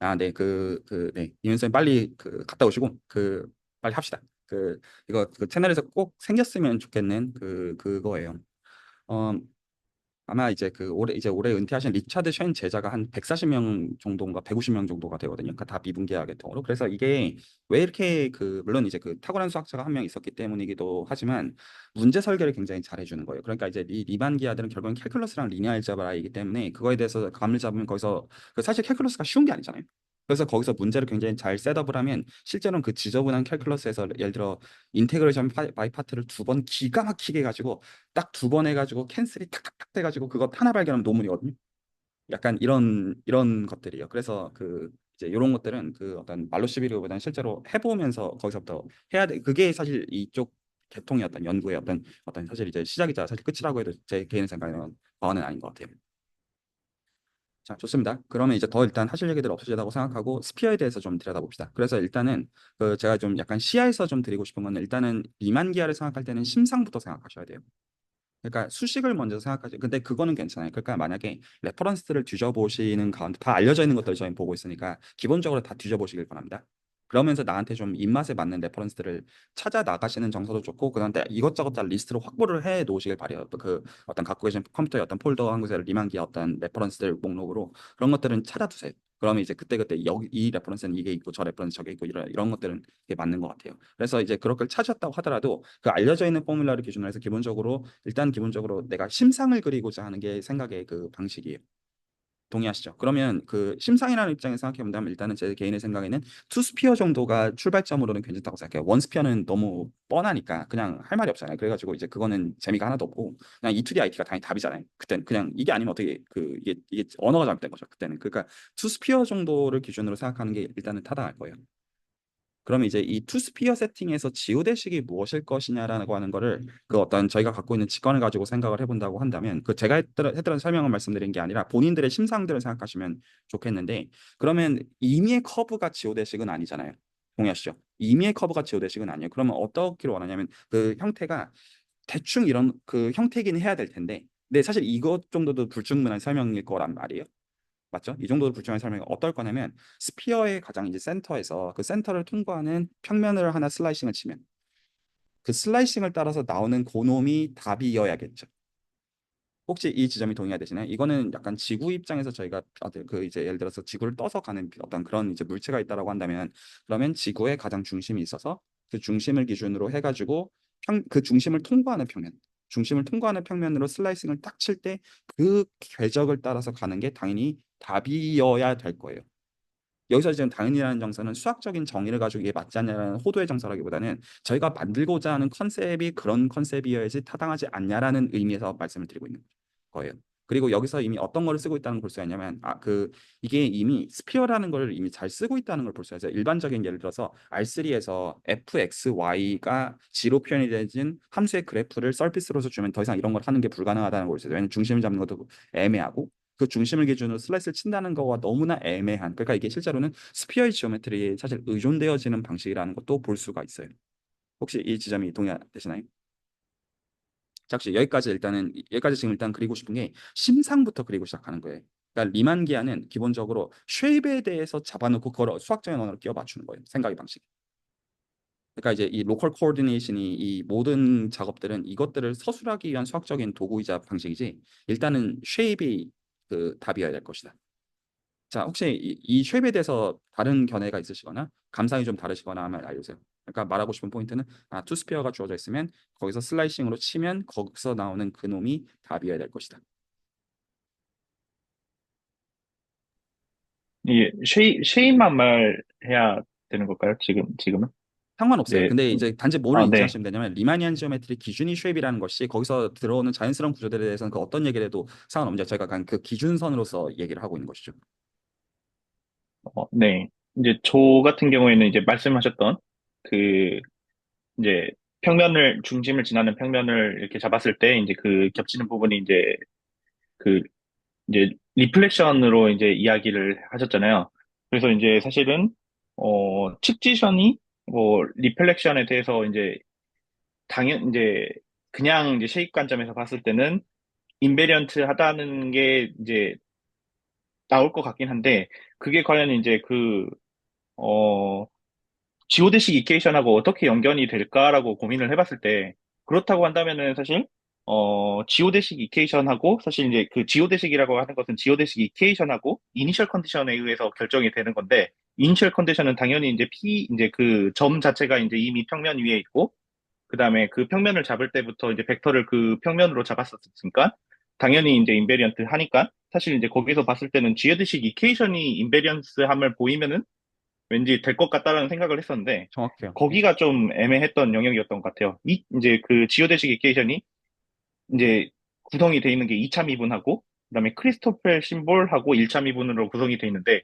네, 이윤선 빨리 갔다 오시고 빨리 합시다. 이거 그 채널에서 꼭 생겼으면 좋겠는 그거예요. 어, 아마 이제 올해 은퇴하신 리차드 션 제자가 한 140명 정도인가 150명 정도가 되거든요. 그러니까 다 미분계하 계통으로. 그래서 이게 왜 이렇게 물론 이제 그 탁월한 수학자가 한 명 있었기 때문이기도 하지만 문제 설계를 굉장히 잘해주는 거예요. 그러니까 이제 이 리반기아들은 결국은 캘큘러스랑 리니어 알제브라이기 때문에 그거에 대해서 감을 잡으면 거기서 사실 캘큘러스가 쉬운 게 아니잖아요. 그래서 거기서 문제를 굉장히 잘 셋업을 하면 실제로는 그 지저분한 캘큘러스에서 예를 들어 인테그레이션 바이 파트를 두 번 기가 막히게 해가지고 딱 두 번 해가지고 캔슬이 탁탁탁 돼가지고 그거 하나 발견하면 논문이거든요. 약간 이런 것들이에요. 그래서 그 이제 이런 것들은 그 어떤 말로 시비르보다는 실제로 해보면서 거기서부터 해야 돼. 그게 사실 이쪽 계통의 어떤 연구의 어떤 사실 이제 시작이자 사실 끝이라고 해도 제 개인 생각에는 과언은 아닌 것 같아요. 자, 좋습니다. 그러면 이제 더 일단 하실 얘기들 없으시다고 생각하고 스피어에 대해서 좀 들여다봅시다. 그래서 일단은 그 제가 좀 약간 시야에서 좀 드리고 싶은 거는 일단은 리만 기하를 생각할 때는 심상부터 생각하셔야 돼요. 그러니까 수식을 먼저 생각하죠. 근데 그거는 괜찮아요. 그러니까 만약에 레퍼런스를 뒤져보시는 가운데 다 알려져 있는 것들을 저희 보고 있으니까 기본적으로 다 뒤져보시길 바랍니다. 그러면서 나한테 좀 입맛에 맞는 레퍼런스들을 찾아 나가시는 정서도 좋고 그다음에 이것저것 다 리스트로 확보를 해 놓으시길 바래요. 그 어떤 갖고 계신 컴퓨터의 어떤 폴더 한 곳에 리만기의 어떤 레퍼런스들 목록으로 그런 것들은 찾아두세요. 그러면 이제 그때그때 여기 이 레퍼런스는 이게 있고 저 레퍼런스 저게 있고 이런 것들은 이게 맞는 것 같아요. 그래서 이제 그렇게 찾았다고 하더라도 그 알려져 있는 포뮬러를 기준으로 해서 기본적으로 내가 심상을 그리고자 하는 게 생각의 그 방식이에요. 동의하시죠? 그러면 그 심상이라는 입장에서 생각해 본다면 일단은 제 개인의 생각에는 투 스피어 정도가 출발점으로는 괜찮다고 생각해요. 원 스피어는 너무 뻔하니까 그냥 할 말이 없잖아요. 그래가지고 이제 그거는 재미가 하나도 없고 그냥 E2D IT가 당연히 답이잖아요. 그때는 그냥 이게 아니면 어떻게 그 이게 언어가 잘못된 거죠. 그때는 그러니까 투 스피어 정도를 기준으로 생각하는 게 일단은 타당할 거예요. 그러면 이제 이 투스피어 세팅에서 지우대식이 무엇일 것이냐라고 하는 거를 그 어떤 저희가 갖고 있는 직관을 가지고 생각을 해본다고 한다면 그 제가 했던 설명을 말씀드린 게 아니라 본인들의 심상들을 생각하시면 좋겠는데 그러면 임의의 커브가 지우대식은 아니잖아요. 동의하시죠? 임의의 커브가 지우대식은 아니에요. 그러면 어떻게 원하냐면 그 형태가 대충 이런 그 형태긴 해야 될 텐데 근데 사실 이것 정도도 불충분한 설명일 거란 말이에요. 맞죠? 이 정도로 불충분한 설명이 어떨 거냐면 스피어의 가장 이제 센터에서 그 센터를 통과하는 평면을 하나 슬라이싱을 치면 그 슬라이싱을 따라서 나오는 고놈이 답이어야겠죠. 혹시 이 지점이 동의가 되시나요? 이거는 약간 지구 입장에서 저희가 그 이제 예를 들어서 지구를 떠서 가는 어떤 그런 이제 물체가 있다라고 한다면 그러면 지구의 가장 중심이 있어서 그 중심을 기준으로 해가지고 그 중심을 통과하는 평면, 중심을 통과하는 평면으로 슬라이싱을 딱 칠 때 그 궤적을 따라서 가는 게 당연히 답이어야 될 거예요. 여기서 지금 당연이라는 정서는 수학적인 정의를 가지고 이게 맞지 않냐라는 호도의 정서라기보다는 저희가 만들고자 하는 컨셉이 그런 컨셉이어야지 타당하지 않냐라는 의미에서 말씀을 드리고 있는 거예요. 그리고 여기서 이미 어떤 거를 쓰고 있다는 걸 볼 수가 있냐면 이게 이미 스피어라는 걸 이미 잘 쓰고 있다는 걸 볼 수가 있어요. 일반적인 예를 들어서 R3에서 fxy가 지로 표현이 되진 함수의 그래프를 서피스로서 주면 더 이상 이런 걸 하는 게 불가능하다는 걸 볼 수 있어요. 왜냐하면 중심을 잡는 것도 애매하고 그 중심을 기준으로 슬라이스를 친다는 거와 너무나 애매한 그러니까 이게 실제로는 스피어의 지오메트리에 사실 의존되어지는 방식이라는 것도 볼 수가 있어요. 혹시 이 지점이 동의되시나요? 자, 혹시 여기까지 지금 일단 그리고 싶은 게 심상부터 그리고 시작하는 거예요. 그러니까 리만 기하는 기본적으로 쉐입에 대해서 잡아놓고 그걸 수학적인 언어로 끼워 맞추는 거예요. 생각의 방식. 그러니까 이제 이 로컬 코오디네이션이 이 모든 작업들은 이것들을 서술하기 위한 수학적인 도구이자 방식이지 일단은 쉐입이 그 답이어야 될 것이다. 자, 혹시 이 쉐입에 대해서 다른 견해가 있으시거나 감상이 좀 다르시거나 하면 알려주세요. 그러니까 말하고 싶은 포인트는 투스피어가 주어져 있으면 거기서 슬라이싱으로 치면 거기서 나오는 그놈이 답이어야 될 것이다. 이게 쉐입만 말해야 되는 걸까요? 지금은? 상관없어요. 이제, 근데 이제 단지 뭐를 아, 네. 인지하시면 되냐면 리마니안 지오메트리 기준이 쉐입이라는 것이 거기서 들어오는 자연스러운 구조들에 대해서는 그 어떤 얘기를 해도 상관없는데 저희가 약간 그 기준선으로서 얘기를 하고 있는 것이죠. 네. 이제 저 같은 경우에는 이제 말씀하셨던 그, 이제 중심을 지나는 평면을 이렇게 잡았을 때 이제 그 겹치는 부분이 그, 이제 리플렉션으로 이제 이야기를 하셨잖아요. 그래서 이제 사실은, 측지선이 리플렉션에 대해서 이제 이제 그냥 이제 쉐입 관점에서 봤을 때는 인베리언트 하다는 게 이제 나올 것 같긴 한데, 그게 과연 이제 어, 지오데식 이케이션하고 어떻게 연결이 될까라고 고민을 해봤을 때, 그렇다고 한다면은 사실, 지오데식 이케이션하고, 사실 이제 그 지오데식이라고 하는 것은 지오데식 이케이션하고, 이니셜 컨디션에 의해서 결정이 되는 건데, 이니셜 컨디션은 당연히 이제 그 점 자체가 이제 이미 평면 위에 있고, 그 다음에 그 평면을 잡을 때부터 이제 벡터를 그 평면으로 잡았었으니까, 당연히 이제 인베리언트 하니까 사실 이제 거기서 봤을 때는 지오데식 이퀘이션이 인베리언스함을 보이면은 왠지 될 것 같다라는 생각을 했었는데 정확해요. 예. 거기가 좀 애매했던 영역이었던 것 같아요. 이 이제 그 지오데식 이퀘이션이 이제 구성이 돼 있는 게 2차 미분하고 그다음에 크리스토펠 심볼하고 1차 미분으로 구성이 돼 있는데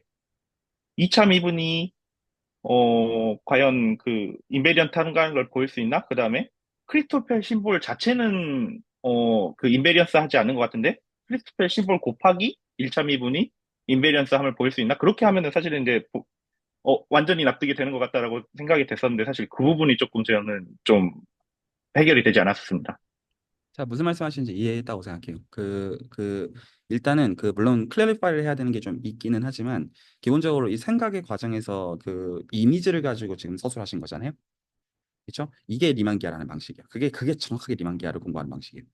2차 미분이 과연 그 인베리언트 한가는 걸 보일 수 있나? 그 다음에 크리스토펠 심볼 자체는 그 인베리언스 하지 않은 것 같은데 크리스토펠 심볼 곱하기 1차 미분이 인베리언스 함을 보일 수 있나? 그렇게 하면은 사실은 이제 완전히 납득이 되는 것 같다라고 생각이 됐었는데 사실 그 부분이 조금 저는 좀 해결이 되지 않았습니다. 자, 무슨 말씀하시는지 이해했다고 생각해요. 일단은 물론 클래리파이를 해야 되는 게 좀 있기는 하지만 기본적으로 이 생각의 과정에서 그 이미지를 가지고 지금 서술하신 거잖아요. 그렇죠? 이게 리만기아라는 방식이야. 그게 정확하게 리만기아를 공부하는 방식이에요.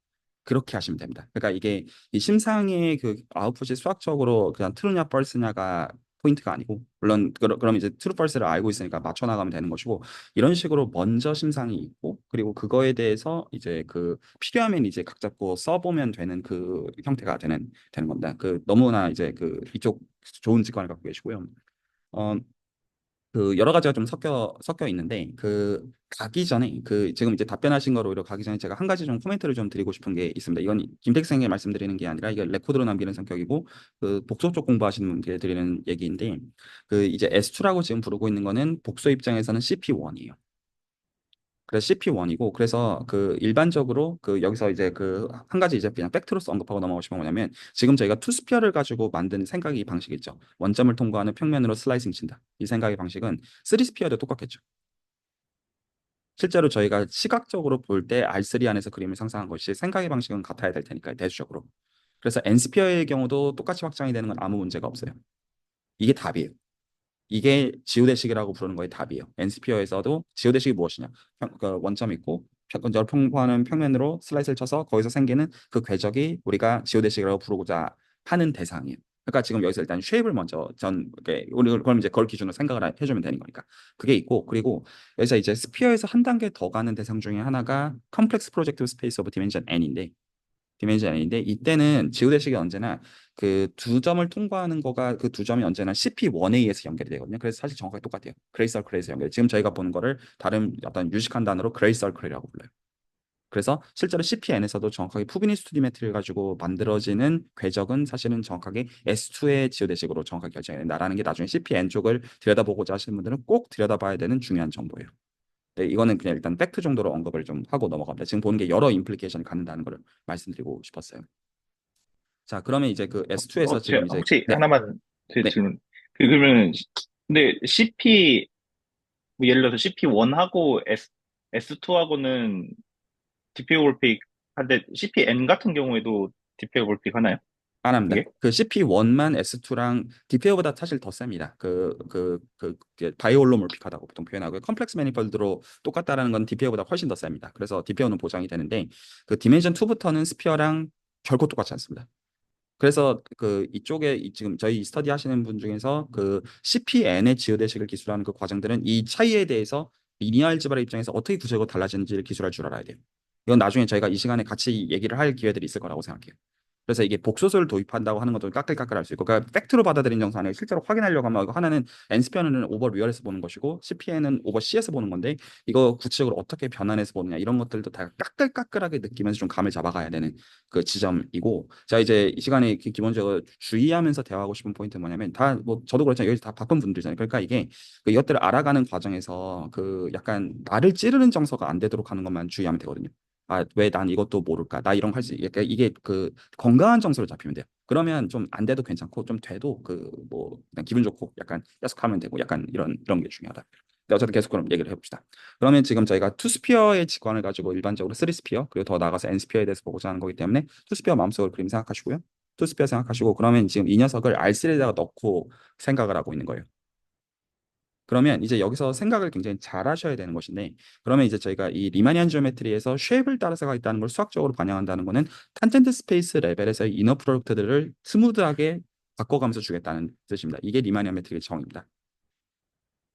그렇게 하시면 됩니다. 그러니까 이게 이 심상의 그 아웃풋이 수학적으로 그냥 트루냐 펄스냐가 포인트가 아니고 물론 그럼 이제 트루 펄스를 알고 있으니까 맞춰 나가면 되는 것이고 이런 식으로 먼저 심상이 있고 그리고 그거에 대해서 이제 필요하면 이제 각 잡고 써보면 되는 그 형태가 되는 겁니다. 너무나 이제 이쪽 좋은 직관을 갖고 계시고요. 어, 여러 가지가 좀 섞여 있는데 가기 전에 지금 이제 답변하신 거로 오히려 가기 전에 제가 한 가지 좀 코멘트를 좀 드리고 싶은 게 있습니다. 이건 김택생에 말씀드리는 게 아니라 이게 레코드로 남기는 성격이고 복소 쪽 공부하시는 분께 드리는 얘기인데 이제 S2라고 지금 부르고 있는 거는 복소 입장에서는 CP1이에요. 그래서 CP1이고 그래서 일반적으로 여기서 이제 한 가지 이제 그냥 팩트로서 언급하고 넘어가시면 뭐냐면 지금 저희가 투스피어를 가지고 만든 생각의 방식 있죠. 원점을 통과하는 평면으로 슬라이싱 친다. 이 생각의 방식은 쓰리스피어도 똑같겠죠. 실제로 저희가 시각적으로 볼 때 R3 안에서 그림을 상상한 것이 생각의 방식은 같아야 될 테니까요. 대수적으로. 그래서 N스피어의 경우도 똑같이 확장이 되는 건 아무 문제가 없어요. 이게 답이에요. 이게 지우대식이라고 부르는 거의 답이에요. 엔스피어에서도 지우대식이 무엇이냐? 원점 있고 열평과하는 평면으로 슬라이스를 쳐서 거기서 생기는 그 궤적이 우리가 지우대식이라고 부르고자 하는 대상이에요. 그러니까 지금 여기서 일단 쉐입을 먼저 우리 그럼 이제 그걸 기준으로 생각을 해주면 되는 거니까 그게 있고 그리고 여기서 이제 스피어에서 한 단계 더 가는 대상 중에 하나가 컴플렉스 프로젝티브 스페이스 오브 디멘전 N인데 디멘전인데 이때는 지우대식이 언제나 그 두 점을 통과하는 거가 그 두 점이 언제나 CP1에 의해서 연결이 되거든요. 그래서 사실 정확하게 똑같아요. 그레이 서클에서 연결. 지금 저희가 보는 거를 다른 어떤 유식한 단어로 그레이 서클이라고 불러요. 그래서 실제로 CPN에서도 정확하게 푸비니스 투디메트리를 가지고 만들어지는 궤적은 사실은 정확하게 S2의 지우대식으로 정확하게 결정이 된다라는 게 나중에 CPN 쪽을 들여다보고자 하시는 분들은 꼭 들여다봐야 되는 중요한 정보예요. 네, 이거는 그냥 일단 팩트 정도로 언급을 좀 하고 넘어갑니다. 지금 보는 게 여러 임플리케이션이 갖는다는 걸 말씀드리고 싶었어요. 자, 그러면 이제 S2에서 제가 지금 이제 혹시 네, 하나만 제 네, 질문. 그러면 근데 CP 뭐 예를 들어서 CP1하고 S2하고는 DPO 골픽 한데 CPN 같은 경우에도 DPO 골픽 하나요? 안 합니다. 그게? CP1만 S2랑 DPO보다 사실 더 셉니다. 바이올로몰픽하다고 보통 표현하고요. 컴플렉스 매니폴드로 똑같다라는 건 DPO보다 훨씬 더 셉니다. 그래서 DPO는 보장이 되는데 디멘전 2부터는 스피어랑 결코 똑같지 않습니다. 그래서 이쪽에 지금 저희 스터디 하시는 분 중에서 CPN의 지우대식을 기술하는 그 과정들은 이 차이에 대해서 리니어 알지브라 입장에서 어떻게 구조가 달라지는지를 기술할 줄 알아야 돼요. 이건 나중에 저희가 이 시간에 같이 얘기를 할 기회들이 있을 거라고 생각해요. 그래서 이게 복소수를 도입한다고 하는 것도 까끌까끌할 수 있고, 그러니까 팩트로 받아들인 정서 아니고 실제로 확인하려고 하면 이거 하나는 N스피어는 오버 리얼에서 보는 것이고 CPN은 오버 C에서 보는 건데 이거 구체적으로 어떻게 변환해서 보느냐 이런 것들도 다 까끌까끌하게 느끼면서 좀 감을 잡아가야 되는 그 지점이고 자 이제 이 시간에 기본적으로 주의하면서 대화하고 싶은 포인트는 뭐냐면 다 뭐 저도 그렇지만 여기 다 바쁜 분들이잖아요. 그러니까 이게 이것들을 알아가는 과정에서 약간 나를 찌르는 정서가 안 되도록 하는 것만 주의하면 되거든요. 아, 왜 난 이것도 모를까? 나 이런 거 할 수, 이게 건강한 정서로 잡히면 돼요. 그러면 좀 안 돼도 괜찮고, 좀 돼도 그냥 기분 좋고, 약간 계속하면 되고, 약간 이런 게 중요하다. 네, 어쨌든 계속 그럼 얘기를 해봅시다. 그러면 지금 저희가 투스피어의 직관을 가지고 일반적으로 쓰리스피어, 그리고 더 나아가서 N스피어에 대해서 보고자 하는 거기 때문에 투스피어 마음속으로 그림 생각하시고요. 투스피어 생각하시고, 그러면 지금 이 녀석을 R3에다가 넣고 생각을 하고 있는 거예요. 그러면 이제 여기서 생각을 굉장히 잘 하셔야 되는 것인데 그러면 이제 저희가 이 리마니안 지오메트리에서 쉐입을 따라서 가 있다는 걸 수학적으로 반영한다는 거는 탄젠트 스페이스 레벨에서의 이너 프로덕트들을 스무드하게 바꿔가면서 주겠다는 뜻입니다. 이게 리마니안 메트릭의 정의입니다.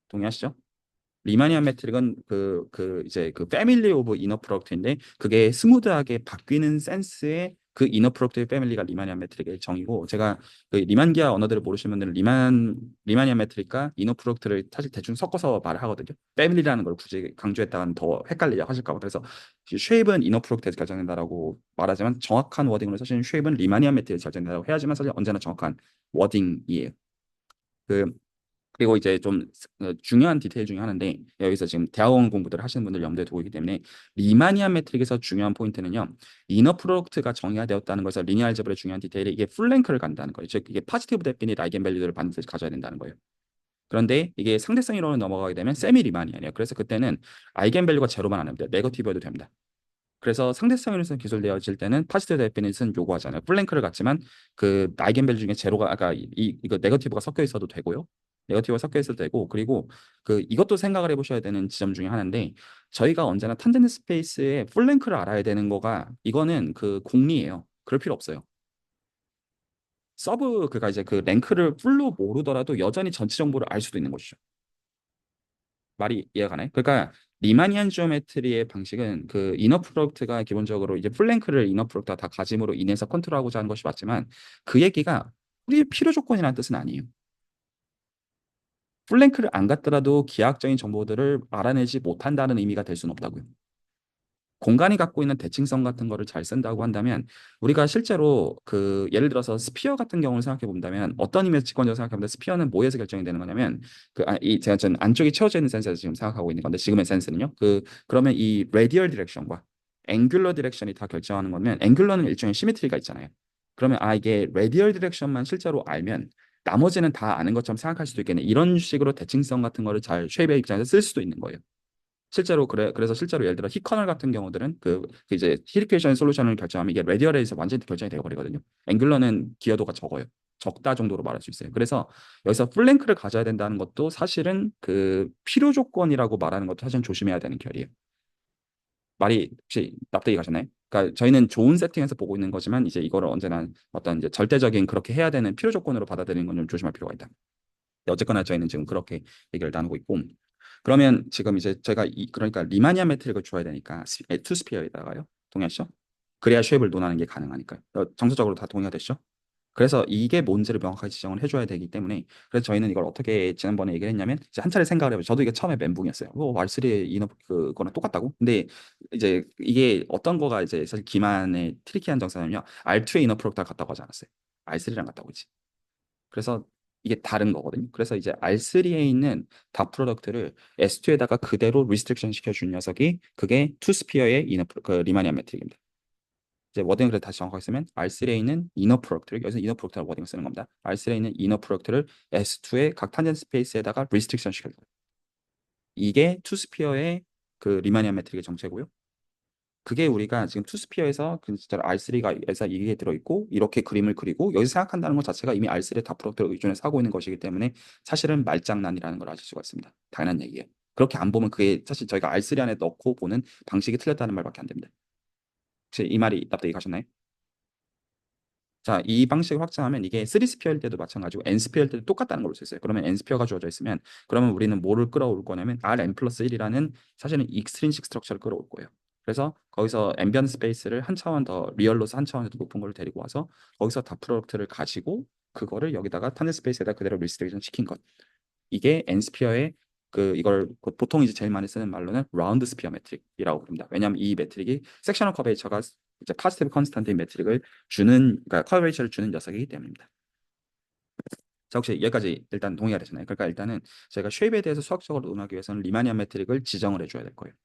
동의하시죠? 리마니안 메트릭은 이제 패밀리 오브 이너 프로덕트인데 그게 스무드하게 바뀌는 센스의 그 이너 프로덕트의 패밀리가 리마니안 메트릭의 정의고 제가 그 리만기아 언어들을 모르시는 분들은 리마니안 메트릭과 이너 프로덕트를 사실 대충 섞어서 말을 하거든요. 패밀리라는 걸 굳이 강조했다가는 더 헷갈리려 하실까 봐. 그래서 쉐입은 이너 프로덕트에서 결정된다라고 말하지만 정확한 워딩으로 사실은 쉐입은 리마니안 메트릭에서 결정된다고 해야지만 사실 언제나 정확한 워딩이에요. 그 그리고 이제 좀 중요한 디테일 중에 하나인데 여기서 지금 대학원 공부들을 하시는 분들 염두에 두고 있기 때문에 리마니안 매트릭에서 중요한 포인트는요. 이너 프로덕트가 정의가 되었다는 것에서 리니어 알제브라의 중요한 디테일이 이게 풀랭크를 간다는 거예요. 즉 이게 포지티브 데피닛 아이겐 밸류들을 반드시 가져야 된다는 거예요. 그런데 이게 상대성 이론으로 넘어가게 되면 세미 리마니안이에요. 그래서 그때는 아이겐 밸류가 제로만 안 됩니다. 네거티브여도 됩니다. 그래서 상대성 이론에서 기술되어질 때는 포지티브 데피닛은 요구하잖아요. 플랭크를 갖지만 그 아이겐밸류 중에 제로가 아까 이거 네거티브가 섞여 있어도 되고요. 네거티브가 섞여 있어도 되고 그리고 그 이것도 생각을 해보셔야 되는 지점 중에 하나인데 저희가 언제나 탄젠트 스페이스의 플랭크를 알아야 되는 거가 이거는 그 공리예요. 그럴 필요 없어요. 서브 그가 이제 그 랭크를 풀로 모르더라도 여전히 전체 정보를 알 수도 있는 것이죠. 말이 이해가 가나요? 그러니까 리마니안 지오메트리의 방식은 그 이너 프로덕트가 기본적으로 이제 플랭크를 이너 프로덕트가 다 가짐으로 인해서 컨트롤하고자 하는 것이 맞지만 그 얘기가 우리의 필요 조건이라는 뜻은 아니에요. 플랭크를 안 갖더라도 기하학적인 정보들을 알아내지 못한다는 의미가 될 수는 없다고요. 공간이 갖고 있는 대칭성 같은 거를 잘 쓴다고 한다면 우리가 실제로 그 예를 들어서 스피어 같은 경우를 생각해 본다면 어떤 의미에서 직관적으로 생각해 보면 스피어는 뭐에서 결정이 되는 거냐면 제가 전 안쪽이 채워져 있는 센서에서 지금 생각하고 있는 건데 지금의 센스는요. 그러면 이 레디얼 디렉션과 앵귤러 디렉션이 다 결정하는 거면 앵귤러는 일종의 시메트리가 있잖아요. 그러면 이게 레디얼 디렉션만 실제로 알면 나머지는 다 아는 것처럼 생각할 수도 있겠네. 이런 식으로 대칭성 같은 거를 잘 쉐입의 입장에서 쓸 수도 있는 거예요. 실제로 그래서 실제로 예를 들어 히커널 같은 경우들은 그 이제 히리케이션 솔루션을 결정하면 이게 레디얼에서 완전히 결정이 되어버리거든요. 앵귤러는 기여도가 적어요. 적다 정도로 말할 수 있어요. 그래서 여기서 플랭크를 가져야 된다는 것도 사실은 그 필요 조건이라고 말하는 것도 사실은 조심해야 되는 결이에요. 말이 혹시 납득이 가셨나요? 그러니까 저희는 좋은 세팅에서 보고 있는 거지만 이제 이거를 언제나 어떤 이제 절대적인 그렇게 해야 되는 필요 조건으로 받아들이는 건 좀 조심할 필요가 있다. 어쨌거나 저희는 지금 그렇게 얘기를 나누고 있고 그러면 지금 이제 제가 그러니까 리마니아 매트릭을 줘야 되니까 투스피어에다가요. 동의하시죠? 그래야 쉐입을 논하는 게 가능하니까요. 정서적으로 다 동의가 되시죠? 그래서 이게 뭔지를 명확하게 지정을 해줘야 되기 때문에 그래서 저희는 이걸 어떻게 지난번에 얘기를 했냐면 이제 한 차례 생각을 해봐요. 저도 이게 처음에 멘붕이었어요. R3의 이너 그거랑 똑같다고? 근데 이제 이게 어떤 거가 이제 사실 기만의 트리키한 정사는요. R2의 이너 프로덕트가 같다고 하지 않았어요. R3랑 같다고 했지. 그래서 이게 다른 거거든요. 그래서 이제 R3에 있는 다 프로덕트를 S2에다가 그대로 리스트릭션 시켜준 녀석이 그게 투스피어의 리마니안 매트릭입니다. 이제 워딩을 그래서 다시 정확하게 쓰면 R3에 있는 이너 프로덕트를 여기서 이너 프로덕트라고 워딩을 쓰는 겁니다. R3에 있는 이너 프로덕트를 S2의 각 탄젠트 스페이스에다가 리스트릭션 시켜줘요. 이게 투스피어의 그 리마니안 매트릭의 정체고요. 그게 우리가 지금 투스피어에서 그 진짜 R3가에서 이게 들어있고 이렇게 그림을 그리고 여기서 생각한다는 것 자체가 이미 R3의 다 프로덕트를 의존해서 하고 있는 것이기 때문에 사실은 말장난이라는 걸 아실 수가 있습니다. 당연한 얘기예요. 그렇게 안 보면 그게 사실 저희가 R3 안에 넣고 보는 방식이 틀렸다는 말밖에 안 됩니다. 혹시 이 말이 납득이 가셨나요? 자, 이 방식을 확장하면 이게 3스피어일 때도 마찬가지고 N스피어일 때도 똑같다는 걸로 수 있어요. 그러면 N스피어가 주어져 있으면 그러면 우리는 뭐를 끌어올 거냐면 Rn 플러스 1이라는 사실은 익스트린식 스트럭처를 끌어올 거예요. 그래서 거기서 앰비언트 스페이스를 한 차원 더 리얼로서 한 차원 더 높은 걸 데리고 와서 거기서 다 프로덕트를 가지고 그거를 여기다가 탄젠트 스페이스에다 그대로 리스트레이션 시킨 것. 이게 N스피어의 이걸 보통 이제 제일 많이 쓰는 말로는 라운드 스피어 매트릭이라고 부릅니다. 왜냐하면 이 매트릭이 섹셔널 커베이처가 이제 파지티브 컨스탄트인 매트릭을 그러니까 커베이처를 주는 녀석이기 때문입니다. 자, 혹시 여기까지 일단 동의가 되시나요? 그러니까 일단은 저희가 쉐입에 대해서 수학적으로 논하기 위해서는 리마니안 매트릭을 지정을 해줘야 될 거예요.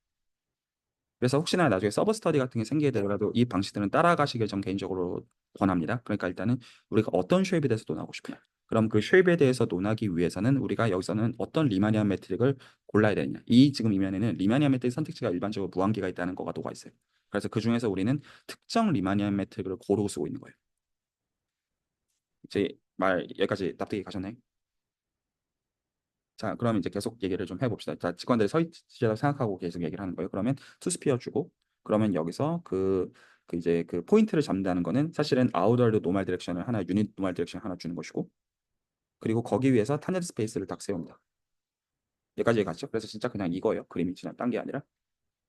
그래서 혹시나 나중에 서브 스터디 같은 게 생기게 되더라도 이 방식들은 따라가시길 전 개인적으로 권합니다. 그러니까 일단은 우리가 어떤 쉐입에 대해서 논하고 싶냐. 그럼 그 쉐입에 대해서 논하기 위해서는 우리가 여기서는 어떤 리마니안 매트릭을 골라야 되느냐. 이 지금 이면에는 리마니안 매트릭 선택지가 일반적으로 무한계가 있다는 거가 녹아 있어요. 그래서 그 중에서 우리는 특정 리마니안 매트릭을 고르고 쓰고 있는 거예요. 제 말 여기까지 납득이 가셨나요? 자, 그럼 이제 계속 얘기를 좀 해봅시다. 자, 직관들이 서 있으시다고 생각하고 계속 얘기를 하는 거예요. 그러면 투스피어 주고, 그러면 여기서 이제 그 포인트를 잡는다는 거는 사실은 아웃월드 노멀 디렉션을 하나, 유닛 노멀 디렉션 하나 주는 것이고, 그리고 거기 위해서 탄젠트 스페이스를 딱 세웁니다. 여기까지 얘기하죠. 그래서 진짜 그냥 이거예요. 그림이 그냥 딴 게 아니라.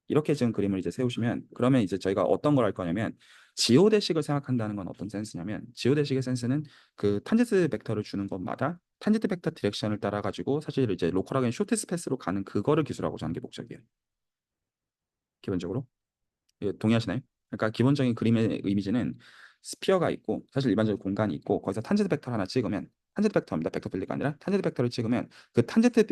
이렇게 지금 그림을 이제 세우시면 그러면 이제 저희가 어떤 걸 할 거냐면 지오대식을 생각한다는 건 어떤 센스냐면 지오대식의 센스는 그 탄젠트 벡터를 주는 것마다 탄젠트 벡터 디렉션을 따라 가지고 사실 이제 로컬하게 쇼테스트 패스로 가는 그거를 기술하고자 하는 게 목적이에요. 기본적으로. 예, 동의하시나요? 그러니까 기본적인 그림의 이미지는 스피어가 있고 사실 일반적인 공간이 있고 거기서 탄젠트 벡터 하나 찍으면 탄젠트 벡터입니다. 벡터 필드가 아니라 탄젠트 벡터를 찍으면 그 탄젠트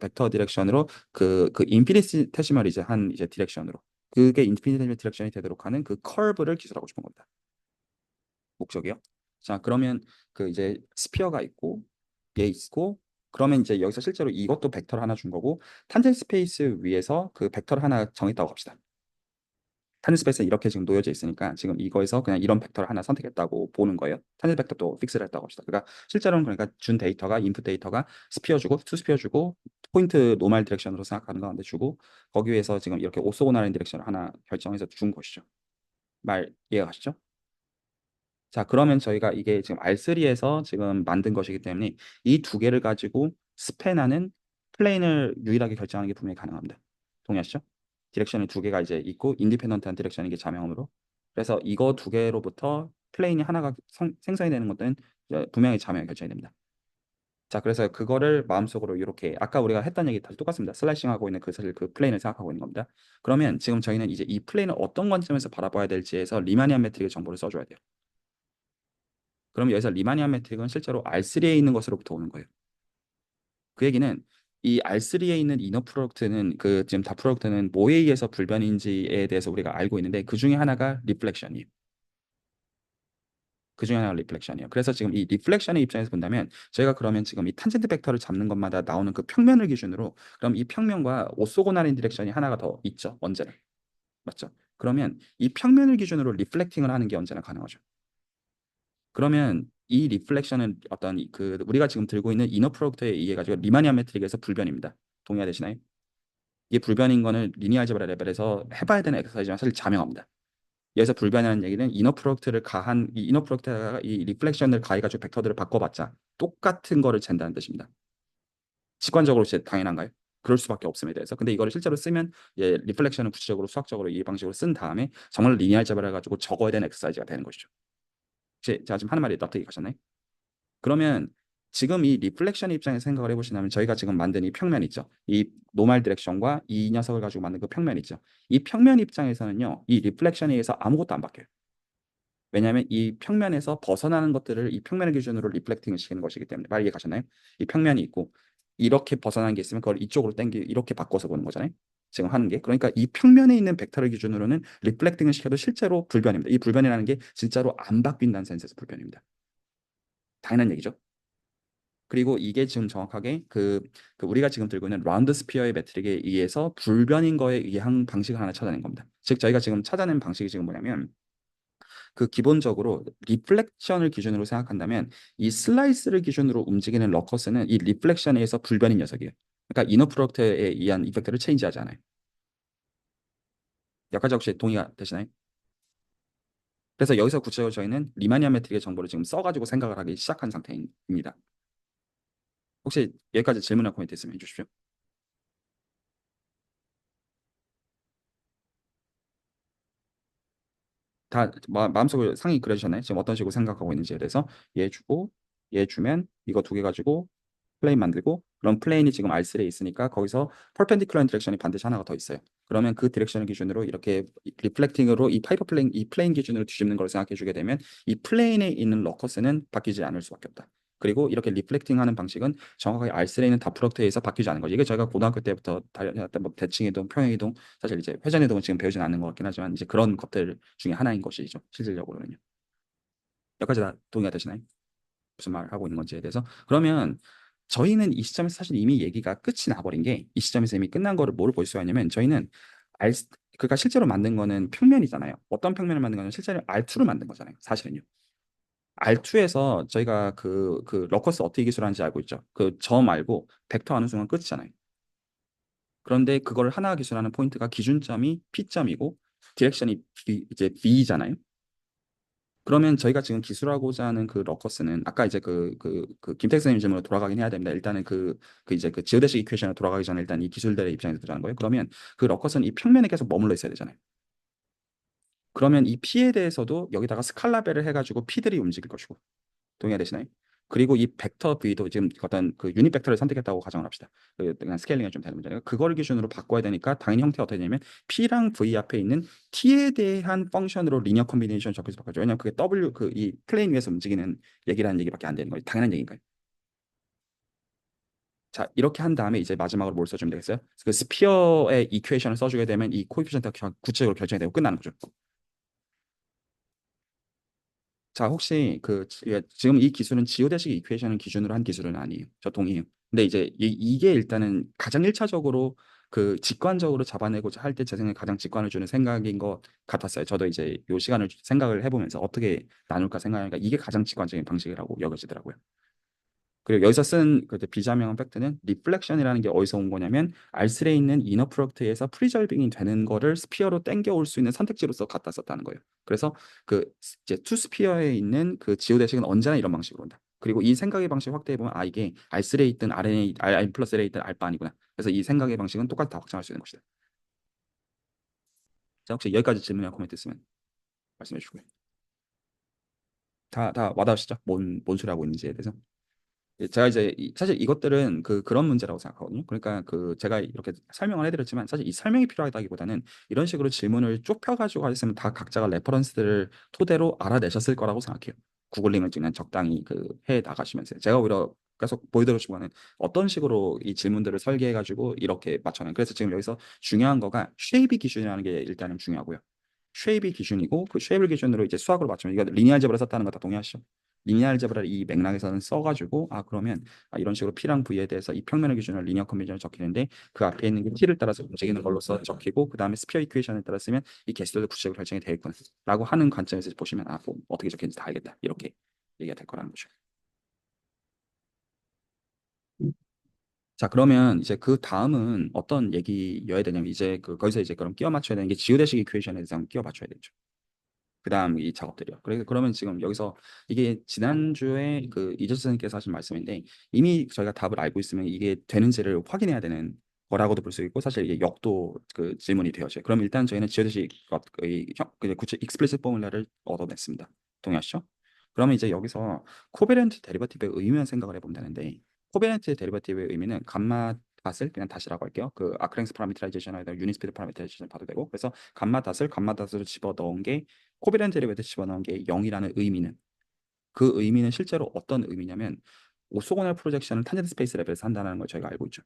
벡터 디렉션으로 그 인피니테시멀 이제 한 이제 디렉션으로 그게 인피니테시멀 디렉션이 되도록 하는 그 커브를 기술하고 싶은 겁니다. 목적이요. 자, 그러면 그 이제 스피어가 있고 얘 있고 그러면 이제 여기서 실제로 이것도 벡터를 하나 준 거고 탄젠트 스페이스 위에서 그 벡터를 하나 정했다고 합시다. 탄젠트 스페이스에 이렇게 지금 놓여져 있으니까 지금 이거에서 그냥 이런 벡터를 하나 선택했다고 보는 거예요. 탄젠트 벡터도 픽스를 했다고 합시다. 그러니까 실제로는 그러니까 준 데이터가 인풋 데이터가 스피어 주고 투 스피어 주고 포인트 노멀 디렉션으로 생각하는 가운데 주고 거기 위해서 지금 이렇게 오소고널한 디렉션을 하나 결정해서 준 것이죠. 말 이해가시죠? 자, 그러면 저희가 이게 지금 R3에서 지금 만든 것이기 때문에 이 두 개를 가지고 스팬하는 플레인을 유일하게 결정하는 게 분명히 가능합니다. 동의하시죠? 디렉션이 두 개가 이제 있고 인디펜던트한 디렉션이 게 자명으로. 그래서 이거 두 개로부터 플레인이 하나가 생성이 되는 것들은 이제 분명히 자명이 결정이 됩니다. 자, 그래서 그거를 마음속으로 이렇게 아까 우리가 했던 얘기 다시 똑같습니다. 슬라이싱하고 있는 그 사실 그 플레인을 생각하고 있는 겁니다. 그러면 지금 저희는 이제 이 플레인을 어떤 관점에서 바라봐야 될지에서 리마니안 매트릭의 정보를 써줘야 돼요. 그럼 여기서 리마니안 매트릭은 실제로 R3에 있는 것으로부터 오는 거예요. 그 얘기는 이 R3에 있는 이너 프로덕트는 그 지금 다 프로덕트는 뭐에 의해서 불변인지에 대해서 우리가 알고 있는데 그 중에 하나가 리플렉션이에요. 그 중에 하나가 리플렉션이에요. 그래서 지금 이 리플렉션의 입장에서 본다면 저희가 그러면 지금 이 탄젠트 벡터를 잡는 것마다 나오는 그 평면을 기준으로 그럼 이 평면과 오소고날인 디렉션이 하나가 더 있죠. 언제나. 맞죠? 그러면 이 평면을 기준으로 리플렉팅을 하는 게 언제나 가능하죠. 그러면 이 리플렉션은 어떤 그 우리가 지금 들고 있는 이너 프로덕트에 의해 가지고 리마니안 매트릭에서 불변입니다. 동의하시나요? 이게 불변인 거는 리니어 알제브라 레벨에서 해봐야 되는 엑서사이즈지만 사실 자명합니다. 여기서 불변이라는 얘기는 이너 프로덕트를 가한 이 이너 프로덕트가 이 리플렉션을 가해가지고 벡터들을 바꿔봤자 똑같은 거를 잰다는 뜻입니다. 직관적으로 당연한가요? 그럴 수밖에 없음에 대해서. 근데 이거를 실제로 쓰면 예, 리플렉션을 구체적으로 수학적으로 이 방식으로 쓴 다음에 정말 리니어 알제브라 가지고 적어야 되는 엑서사이즈가 되는 것이죠. 혹시 제가 지금 하는 말이 납득이 가셨나요? 그러면 지금 이 리플렉션 입장에서 생각을 해보시면 저희가 지금 만든 이 평면 있죠. 이 노멀 디렉션과 이 녀석을 가지고 만든 그 평면 있죠. 이 평면 입장에서는요. 이 리플렉션에 의해서 아무것도 안 바뀌어요. 왜냐하면 이 평면에서 벗어나는 것들을 이 평면을 기준으로 리플렉팅을 시키는 것이기 때문에 말 이해 가셨나요? 이 평면이 있고 이렇게 벗어난 게 있으면 그걸 이쪽으로 이렇게 바꿔서 보는 거잖아요. 지금 하는 게 그러니까 이 평면에 있는 벡터를 기준으로는 리플렉팅을 시켜도 실제로 불변입니다. 이 불변이라는 게 진짜로 안 바뀐다는 센스에서 불변입니다. 당연한 얘기죠. 그리고 이게 지금 정확하게 그 우리가 지금 들고 있는 라운드 스피어의 매트릭에 의해서 불변인 거에 의한 방식을 하나 찾아낸 겁니다. 즉 저희가 지금 찾아낸 방식이 지금 뭐냐면 그 기본적으로 리플렉션을 기준으로 생각한다면 이 슬라이스를 기준으로 움직이는 러커스는 이 리플렉션에 의해서 불변인 녀석이에요. 그러니까 이너 프로덕트에 의한 이펙트를 체인지하지 않아요. 여기까지 혹시 동의가 되시나요? 그래서 여기서 구체적으로 저희는 리마니안 매트릭의 정보를 지금 써가지고 생각을 하기 시작한 상태입니다. 혹시 여기까지 질문이나 코멘트 있으면 해주십시오. 다 마음속으로 상이 그려주셨나요? 지금 어떤 식으로 생각하고 있는지에 대해서 얘 주고 얘 주면 이거 두 개 가지고 플레인 만들고 그럼 플레인이 지금 R3에 있으니까 거기서 퍼펜디큘러 디렉션이 반드시 하나가 더 있어요. 그러면 그 디렉션을 기준으로 이렇게 리플렉팅으로 이 파이퍼 플레인 이 플레인 기준으로 뒤집는 걸 생각해 주게 되면 이 플레인에 있는 러커스는 바뀌지 않을 수밖에 없다. 그리고 이렇게 리플렉팅하는 방식은 정확하게 R3에 있는 다프럭트에서 바뀌지 않은 거죠. 이게 저희가 고등학교 때부터 뭐 대칭이동, 평행이동, 사실 이제 회전이동은 지금 배우진 않는 것 같긴 하지만 이제 그런 것들 중에 하나인 것이죠. 실질적으로는요. 여기까지 다 동의가 되시나요? 무슨 말 하고 있는 건지에 대해서. 그러면 저희는 이 시점에서 사실 이미 얘기가 끝이 나버린 게 이 시점에서 이미 끝난 거를 뭐를 볼 수가 있냐면 저희는 R 그러니까 실제로 만든 거는 평면이잖아요. 어떤 평면을 만든 거는 실제로 R2를 만든 거잖아요. 사실은요. R2에서 저희가 그, 러커스 어떻게 기술하는지 알고 있죠. 그 점 알고 벡터 하는 순간 끝이잖아요. 그런데 그걸 하나 기술하는 포인트가 기준점이 P점이고 디렉션이 이제 B잖아요. 그러면 저희가 지금 기술하고자 하는 그 러커스는 아까 이제 김택 선생님 질문으로 돌아가긴 해야 됩니다. 일단은 이제 그 지오데식 이퀘이션으로 돌아가기 전에 일단 이 기술들의 입장에서 보자는 거예요. 그러면 그 러커스는 이 평면에 계속 머물러 있어야 되잖아요. 그러면 이 P에 대해서도 여기다가 스칼라벨을 해가지고 P들이 움직일 것이고 동의하시나요? 그리고 이 벡터 V도 지금 어떤 그 유닛 벡터를 선택했다고 가정을 합시다. 그냥 스케일링이 좀 되는 문제니까 그걸 기준으로 바꿔야 되니까 당연히 형태가 어떻게 되냐면 P랑 V 앞에 있는 T에 대한 펑션으로 리니어 컨비네이션 적을 수밖에 없죠. 왜냐면 그게 W 이 플레인 위에서 움직이는 얘기라는 얘기밖에 안 되는 거예요. 당연한 얘기인가요? 자, 이렇게 한 다음에 이제 마지막으로 뭘 써주면 되겠어요? 그 스피어의 이퀘이션을 써주게 되면 이 코에피션트가 구체적으로 결정이 되고 끝나는 거죠. 자, 혹시 지금 이 기술은 지오데식 이퀘이션을 기준으로 한 기술은 아니에요. 저 동의해요. 근데 이제 이게 일단은 가장 1차적으로 그 직관적으로 잡아내고자 할 때 제 생각에 가장 직관을 주는 생각인 것 같았어요. 저도 이제 요 시간을 생각을 해보면서 어떻게 나눌까 생각하니까 이게 가장 직관적인 방식이라고 여겨지더라고요. 그리고 여기서 쓴 그 비자명한 팩트는 리플렉션이라는 게 어디서 온 거냐면 알슬에 있는 이너 프로덕트에서 프리절빙이 되는 거를 스피어로 땡겨올 수 있는 선택지로서 갖다 썼다는 거예요. 그래서 그 이제 투 스피어에 있는 그 지오대식은 언제나 이런 방식으로 온다. 그리고 이 생각의 방식 확대해 보면 아 이게 알슬에 있든 RNA R 플러스 L에 있든 알바 아니구나. 그래서 이 생각의 방식은 똑같이 다 확장할 수 있는 것이다. 자 혹시 여기까지 질문이나 코멘트 있으면 말씀해 주시고요. 다 와닿으시죠? 뭔 소리 하고 있는지에 대해서. 제가 이제 사실 이것들은 그런 문제라고 생각하거든요. 그러니까 제가 이렇게 설명을 해드렸지만 사실 이 설명이 필요하다기보다는 이런 식으로 질문을 쭉 펴가지고 하셨으면 다 각자가 레퍼런스들을 토대로 알아내셨을 거라고 생각해요. 구글링을 그냥 적당히 해 나가시면서 제가 오히려 계속 보여드리고 는 어떤 식으로 이 질문들을 설계해가지고 이렇게 맞춰는 그래서 지금 여기서 중요한 거가 쉐이비 기준이라는 게 일단은 중요하고요. 쉐이비 기준이고 그 쉐이비 기준으로 이제 수학으로 맞추면 이거 리니어 알제브라 썼다는 거 다 동의하시죠? 리니어 알제브라를 이 맥락에서는 써가지고 그러면 이런 식으로 P랑 V에 대해서 이 평면의 기준으로 리니어 컨비전을 적히는데 그 앞에 있는 게 T를 따라서 움직이는 걸로서 적히고 그 다음에 스피어 이퀘이션에 따라 쓰면 이 개수들도 구체적으로 결정이 되겠구나 라고 하는 관점에서 보시면 뭐 어떻게 적혔는지 다 알겠다 이렇게 얘기가 될 거라는 거죠. 자, 그러면 이제 그 다음은 어떤 얘기여야 되냐면 이제 거기서 이제 그럼 끼워 맞춰야 되는 게 지오데식 이퀘이션에 대해서 끼워 맞춰야 되죠. 그다음 이 작업들이요. 그러면 지금 여기서 이게 지난주에 이재수 선생님께서 하신 말씀인데 이미 저희가 답을 알고 있으면 이게 되는지를 확인해야 되는 거라고도 볼 수 있고 사실 이게 역도 질문이 되어져요. 그럼 일단 저희는 지오데식 구체 익스플리시트 포뮬러를 얻어냈습니다. 동의하시죠? 그러면 이제 여기서 코베런트 데리버티브의 의미만 생각을 해보면 되는데 코베런트 데리버티브의 의미는 감마 닷을 그냥 닷이라고 할게요. 아크랭스 파라미터라이제이션이나 유니스피드 파라미터라이제이션 봐도 되고 그래서 감마 닷으로 집어 넣은 게 코비런트 데리베이트 집어넣은 게 0이라는 의미는 그 의미는 실제로 어떤 의미냐면 오소고널 프로젝션을 탄젠트 스페이스 레벨에서 한다는 걸 저희가 알고 있죠.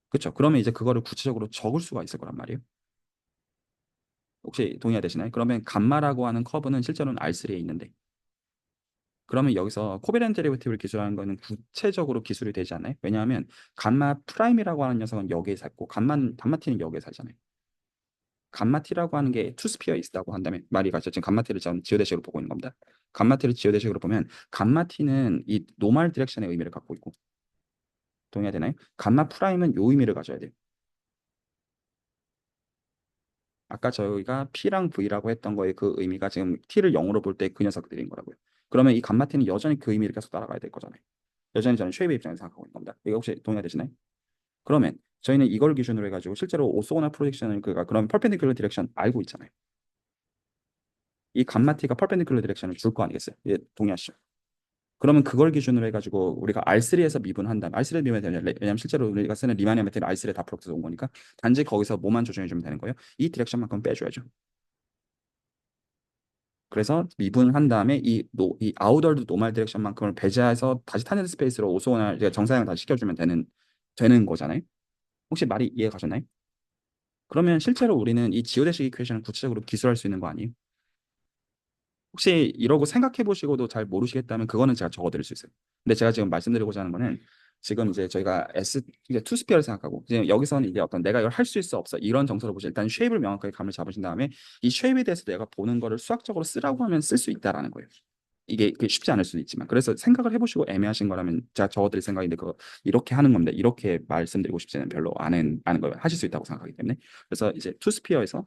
그렇죠. 그러면 이제 그거를 구체적으로 적을 수가 있을 거란 말이에요. 혹시 동의하시나요? 그러면 감마라고 하는 커브는 실제로는 R3에 있는데 그러면 여기서 코비런트 데리베이티브를 기술하는 거는 구체적으로 기술이 되지 않나요? 왜냐하면 감마 프라임이라고 하는 녀석은 여기에 살고 감마 t는 여기에 살잖아요. 감마티라고 하는 게 투스피어에 있다고 한다면 말이 가죠. 지금 감마티를 전 지오대식으로 보고 있는 겁니다. 감마티를 지오대식으로 보면 감마티는 이 노멀 디렉션의 의미를 갖고 있고 동의해야 되나요? 감마 프라임은 요 의미를 가져야 돼요. 아까 저희가 P랑 V라고 했던 거의 그 의미가 지금 T를 0으로 볼 때 그 녀석들인 거라고요. 그러면 이 감마티는 여전히 그 의미를 계속 따라가야 될 거잖아요. 여전히 저는 쉐이브 입장에서 생각하고 있는 겁니다. 이거 혹시 동의되시나요? 그러면 저희는 이걸 기준으로 해가지고 실제로 오소고널 프로젝션을 그럼 퍼펜디큘러 디렉션 알고 있잖아요. 이 감마티가 퍼펜디큘러 디렉션을 줄 거 아니겠어요? 예, 동의하시죠? 그러면 그걸 기준으로 해가지고 우리가 R3에서 미분한다면 R3에 미분이 되냐? 왜냐면 실제로 우리가 쓰는 리마니아 메테리얼 R3에 다 프로덕트에서 온 거니까 단지 거기서 뭐만 조정해주면 되는 거예요. 이 디렉션만큼 빼줘야죠. 그래서 미분한 다음에 이 아웃월드 노멀 디렉션만큼을 배제해서 다시 탄젠트 스페이스로 오소원을 정사형을 다시 시켜주면 되는 거잖아요. 혹시 말이 이해 가셨나요? 그러면 실제로 우리는 이 지오데식 이퀘이션을 구체적으로 기술할 수 있는 거 아니에요? 혹시 이러고 생각해 보시고도 잘 모르시겠다면 그거는 제가 적어드릴 수 있어요. 근데 제가 지금 말씀드리고자 하는 거는 지금 이제 저희가 이제 투스피어를 생각하고 이제 여기서는 이제 어떤 내가 이걸 할 수 있어 없어 이런 정서로 보죠. 일단 쉐입을 명확하게 감을 잡으신 다음에 이 쉐입에 대해서 내가 보는 거를 수학적으로 쓰라고 하면 쓸 수 있다라는 거예요. 이게 쉽지 않을 수도 있지만 그래서 생각을 해보시고 애매하신 거라면 제가 적어드릴 생각인데 그거 이렇게 하는 겁니다. 이렇게 말씀드리고 싶지는 별로 않은 거예요. 하실 수 있다고 생각하기 때문에 그래서 이제 투스피어에서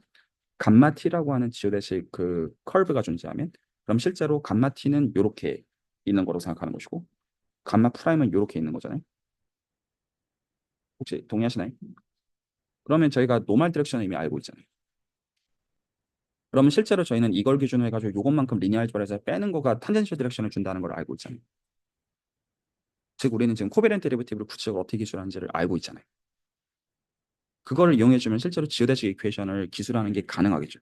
감마 t라고 하는 지오대식 그 커브가 존재하면 그럼 실제로 감마 t는 이렇게 있는 거로 생각하는 것이고 감마 프라임은 이렇게 있는 거잖아요. 혹시 동의하시나요? 그러면 저희가 노멀 디렉션을 이미 알고 있잖아요. 그러면 실제로 저희는 이걸 기준으로 해가지고 이것만큼 리니어 알제브라에서 빼는 거가 탄젠셜 디렉션을 준다는 걸 알고 있잖아요. 즉 우리는 지금 코베렌트 데리버티브를 구체적으로 어떻게 기술하는지를 알고 있잖아요. 그거를 이용해주면 실제로 지오대식 이퀘이션을 기술하는 게 가능하겠죠.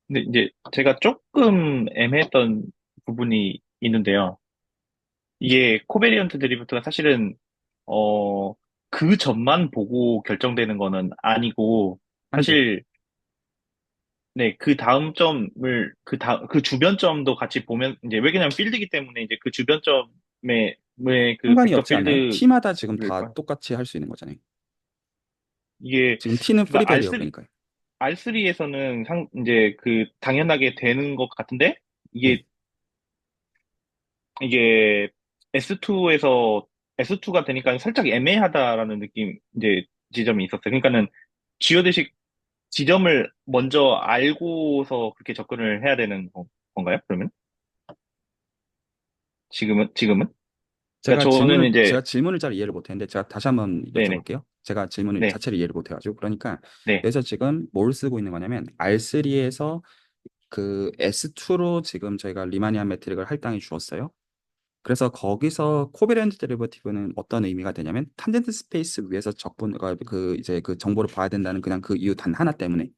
근데 이제 제가 조금 애매했던 부분이 있는데요. 이게 코베리언트 드리프트가 사실은 어, 그 점만 보고 결정되는 거는 아니고, 아니죠. 사실, 네, 그 다음 점을, 그 주변 점도 같이 보면, 이제, 왜냐면 필드이기 때문에 이제 그 주변 점의, 그 상관이 벡터 없지 않아요? 필드를, t마다 지금 다 똑같이 할 수 있는 거잖아요. 이게, 지금 t는 프리 그니까 베리어블이니까요. R3에서는 이제 그 당연하게 되는 것 같은데, 네. 이게, 이게 S2가 되니까 살짝 애매하다라는 느낌, 이제, 지점이 있었어요. 그러니까는, 지오드식 지점을 먼저 알고서 그렇게 접근을 해야 되는 건가요? 그러면? 지금은? 그러니까 저는 이제, 제가 질문을 잘 이해를 못했는데 제가 다시 한번 네네, 여쭤볼게요. 제가 질문을 네, 자체를 이해를 못해가지고 그러니까 네, 여기서 지금 뭘 쓰고 있는 거냐면 R3에서 그 S2로 지금 저희가 리마니안 매트릭을 할당해 주었어요. 그래서 거기서 코베렌트 데리버티브는 어떤 의미가 되냐면 탄젠트 스페이스 위에서 적분과 그 이제 그 정보를 봐야 된다는 그냥 그 이유 단 하나 때문에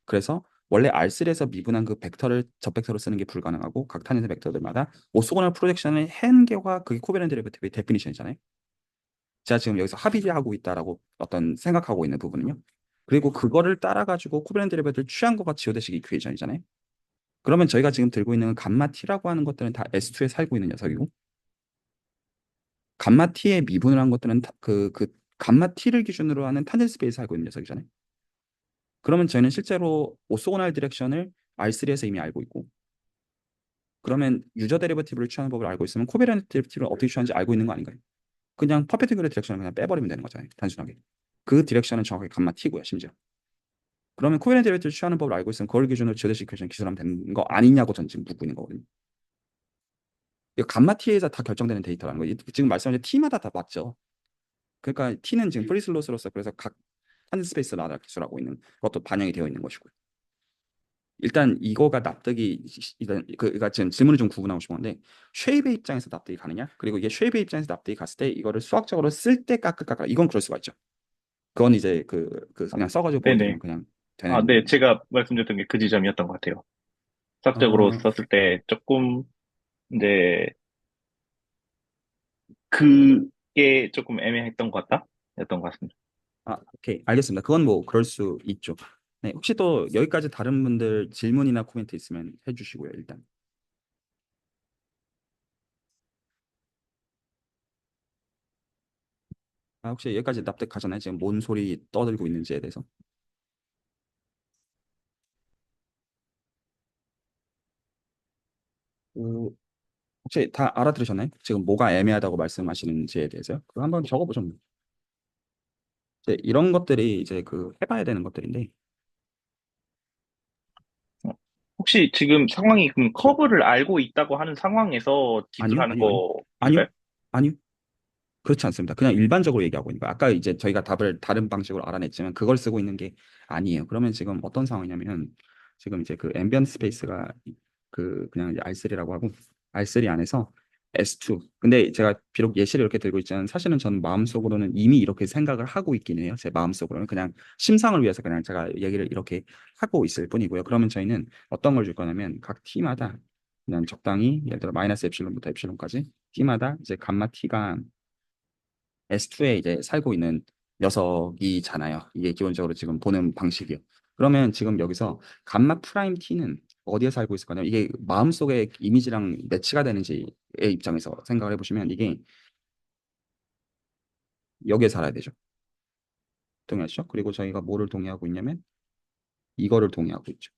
그래서 원래 R3에서 미분한 그 벡터를 접벡터로 쓰는 게 불가능하고 각 탄젠트 벡터들마다 오소고널 프로젝션의 한계가 그게 코베렌트 데리버티브의 데피니션이잖아요. 제가 지금 여기서 합의하고 있다라고 어떤 생각하고 있는 부분은요. 그리고 그거를 따라가지고 코베렌트 데리버티브를 취한 거가 지오대식 이퀘이션이잖아요. 그러면 저희가 지금 들고 있는 감마 t라고 하는 것들은 다 S2에 살고 있는 녀석이고 감마 t의 미분을 한 것들은 그 감마 t를 기준으로 하는 탄젠트 스페이스에 살고 있는 녀석이잖아요. 그러면 저희는 실제로 오소고널 디렉션을 R3에서 이미 알고 있고 그러면 유저 데리버티브를 취하는 법을 알고 있으면 코베렌트 데리버티브를 어떻게 취하는지 알고 있는 거 아닌가요? 그냥 퍼페티큘러 디렉션을 그냥 빼버리면 되는 거잖아요. 단순하게. 그 디렉션은 정확하게 감마 t고요. 심지어. 그러면 코베렌트 데리버티브를 취하는 법을 알고 있으면 그걸 기준으로 지오데식 이퀘이션 기술하면 되는 거 아니냐고 전 지금 묻고 있는 거거든요. 이거 감마 t에서 다 결정되는 데이터라는 거예요. 지금 말씀하신 t마다 다 맞죠. 그러니까 t는 지금 프리슬로스로서 그래서 각 한 스페이스 라다 기술하고 있는 것도 반영이 되어 있는 것이고요. 일단 이거가 납득이 일단 그러니까 지금 질문을 좀 구분하고 싶은 건데 쉐입의 입장에서 납득이 가느냐 그리고 이게 쉐입의 입장에서 납득이 갔을 때 이거를 수학적으로 쓸 때 까끌까끌 이건 그럴 수가 있죠. 그건 이제 그 그냥 써가지고 보여드리면 네네. 그냥 아, 되는 네, 부분이죠. 제가 말씀드렸던 게 그 지점이었던 것 같아요. 수학적으로 어, 썼을 때 조금, 이제, 그게 조금 애매했던 것 같다? 였던 것 같습니다. 오케이 알겠습니다. 그건 뭐 그럴 수 있죠. 네, 혹시 또 여기까지 다른 분들 질문이나 코멘트 있으면 해주시고요. 일단 혹시 여기까지 납득하잖아요. 지금 뭔 소리 떠들고 있는지에 대해서. 어, 혹시 다 알아들으셨나요? 지금 뭐가 애매하다고 말씀하시는지에 대해서요? 그거 한번 적어보셨나요? 이제 이런 것들이 이제 그 해봐야 되는 것들인데 어, 혹시 지금 상황이 그럼 커브를 알고 있다고 하는 상황에서 아니요, 기술하는 아니요, 아니요, 아니요, 거일까요? 아니요. 그렇지 않습니다. 그냥 일반적으로 얘기하고 있는 거예요. 아까 이제 저희가 답을 다른 방식으로 알아냈지만 그걸 쓰고 있는 게 아니에요. 그러면 지금 어떤 상황이냐면 지금 이제 그 앰비언트 스페이스가 그 그냥 이제 R3라고 하고 R3 안에서 S2. 근데 제가 비록 예시를 이렇게 들고 있지만 사실은 저는 마음속으로는 이미 이렇게 생각을 하고 있긴 해요. 제 마음속으로는 그냥 심상을 위해서 그냥 제가 얘기를 이렇게 하고 있을 뿐이고요. 그러면 저희는 어떤 걸 줄 거냐면 각 t마다 그냥 적당히 예를 들어 마이너스 엡실론부터 엡실론까지 t마다 이제 감마 t가 S2에 이제 살고 있는 녀석이잖아요. 이게 기본적으로 지금 보는 방식이요. 그러면 지금 여기서 감마 프라임 T는 어디에 살고 있을 거냐? 이게 마음속의 이미지랑 매치가 되는지의 입장에서 생각을 해보시면 이게 여기에 살아야 되죠. 동의하시죠? 그리고 저희가 뭐를 동의하고 있냐면 이거를 동의하고 있죠.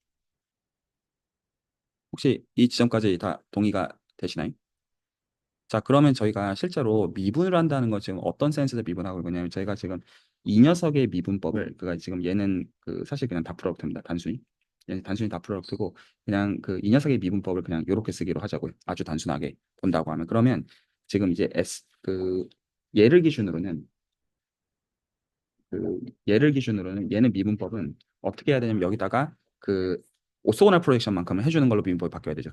혹시 이 지점까지 다 동의가 되시나요? 자, 그러면 저희가 실제로 미분을 한다는 건 지금 어떤 센스에서 미분하고 있냐면 저희가 지금 이 녀석의 미분법을 그가 지금 얘는 그 사실 그냥 다 프로덕트입니다. 단순히. 얘는 단순히 다 프로덕트고 그냥 그 이 녀석의 미분법을 그냥 이렇게 쓰기로 하자고요. 아주 단순하게 본다고 하면 그러면 지금 이제 S 그 얘를 기준으로는 그 얘를 기준으로는 얘는 미분법은 어떻게 해야 되냐면 여기다가 그 오소고날 프로젝션만큼은 해주는 걸로 미분법이 바뀌어야 되죠.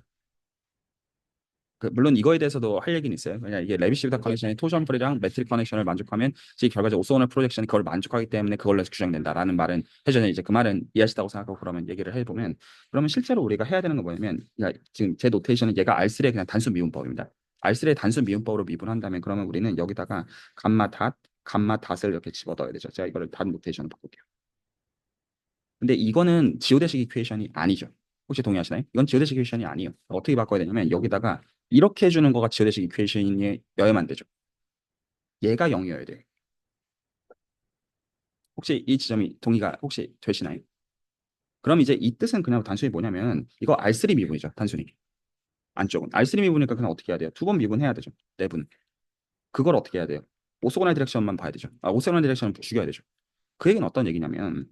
그 물론 이거에 대해서도 할 얘기는 있어요. 그냥 이게 레비시브다 커넥션이 토션풀이랑 매트릭 커넥션을 만족하면 즉 결과적으로 오소고날 프로젝션이 그걸 만족하기 때문에 그걸로 해서 규정된다라는 말은 해전에 이제 그 말은 이해하시다고 생각하고 그러면 얘기를 해보면 그러면 실제로 우리가 해야 되는 건 뭐냐면 그러니까 지금 제 노테이션은 얘가 R3의 그냥 단순 미분법입니다. R3의 단순 미분법으로 미분한다면 그러면 우리는 여기다가 감마 닷을 이렇게 집어넣어야 되죠. 제가 이거를 다른 노테이션으로 바꿀게요. 근데 이거는 지오데식 이퀘이션이 아니죠. 혹시 동의하시나요? 이건 지오데식 이퀘이션이 아니에요. 어떻게 바꿔야 되냐면 여기다가 이렇게 해주는 거가 지오데식 이퀘이션이어야만 되죠. 얘가 0이어야 돼요. 혹시 이 지점이 동의가 혹시 되시나요? 그럼 이제 이 뜻은 그냥 단순히 뭐냐면 이거 R3 미분이죠. 단순히. 안쪽은. R3 미분이니까 그냥 어떻게 해야 돼요? 두 번 미분해야 되죠. 내분. 그걸 어떻게 해야 돼요? 오소고날 디렉션만 봐야 되죠. 오소고날 디렉션을 죽여야 되죠. 그 얘기는 어떤 얘기냐면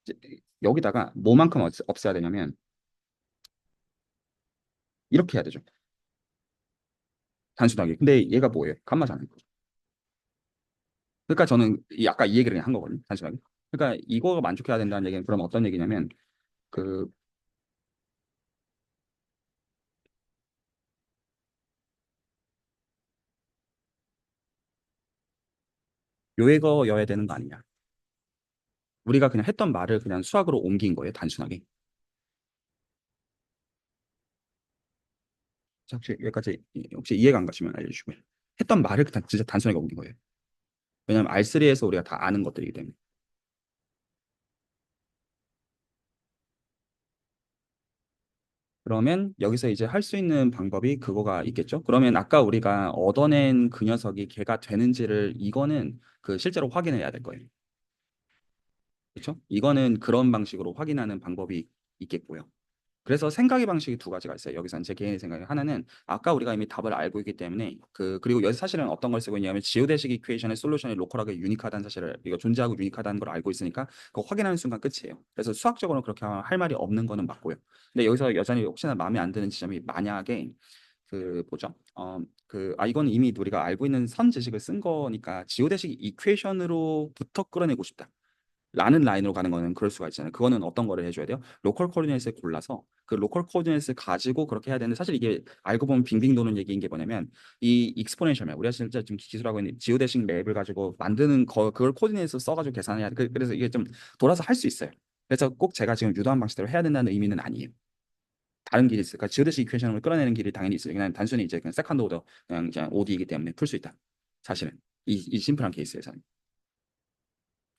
이제 여기다가 뭐만큼 없애야 되냐면 이렇게 해야 되죠. 단순하게. 근데 얘가 뭐예요? 감마잖아요. 그러니까 저는 아까 이 얘기를 그냥 한 거거든요. 단순하게. 그러니까 이거가 만족해야 된다는 얘기는 그럼 어떤 얘기냐면 그 요애거여야 되는 거 아니냐. 우리가 그냥 했던 말을 그냥 수학으로 옮긴 거예요. 단순하게. 자, 혹시 여기까지 혹시 이해가 안 가시면 알려주시고요. 했던 말을 그냥 진짜 단순하게 옮긴 거예요. 왜냐하면 R3에서 우리가 다 아는 것들이기 때문에. 그러면 여기서 이제 할 수 있는 방법이 그거가 있겠죠. 그러면 아까 우리가 얻어낸 그 녀석이 걔가 되는지를 이거는 그 실제로 확인해야 될 거예요. 그렇죠? 이거는 그런 방식으로 확인하는 방법이 있겠고요. 그래서 생각의 방식이 두 가지가 있어요. 여기서는 제 개인의 생각이 하나는 아까 우리가 이미 답을 알고 있기 때문에 그리고 여기 사실은 어떤 걸 쓰고 있냐면 지오데식 이퀘이션의 솔루션이 로컬하게 유니크하다는 사실을 이거 존재하고 유니크하다는 걸 알고 있으니까 그거 확인하는 순간 끝이에요. 그래서 수학적으로 그렇게 할 말이 없는 거는 맞고요. 근데 여기서 여전히 혹시나 마음에 안 드는 지점이 만약에 그 뭐죠? 이건 이미 우리가 알고 있는 선 지식을 쓴 거니까 지오데식 이퀘이션으로부터 끌어내고 싶다. 라는 라인으로 가는 거는 그럴 수가 있잖아요. 그거는 어떤 거를 해줘야 돼요? 로컬 코디네이트를 골라서 그 로컬 코디네이트를 가지고 그렇게 해야 되는데 사실 이게 알고 보면 빙빙 도는 얘기인 게 뭐냐면 이 익스포넨셜 맵 우리가 진짜 지금 기술하고 있는 지오데식 맵을 가지고 만드는 그걸 코디네이트 써가지고 계산해야 돼. 그래서 이게 좀 돌아서 할 수 있어요. 그래서 꼭 제가 지금 유도한 방식대로 해야 된다는 의미는 아니에요. 다른 길이 있을까? 지오데식 이퀘이션을 끌어내는 길이 당연히 있어요. 그냥 단순히 이제 그냥 세컨드 오더 그냥 OD이기 때문에 풀 수 있다. 사실은 이 심플한 케이스에서는.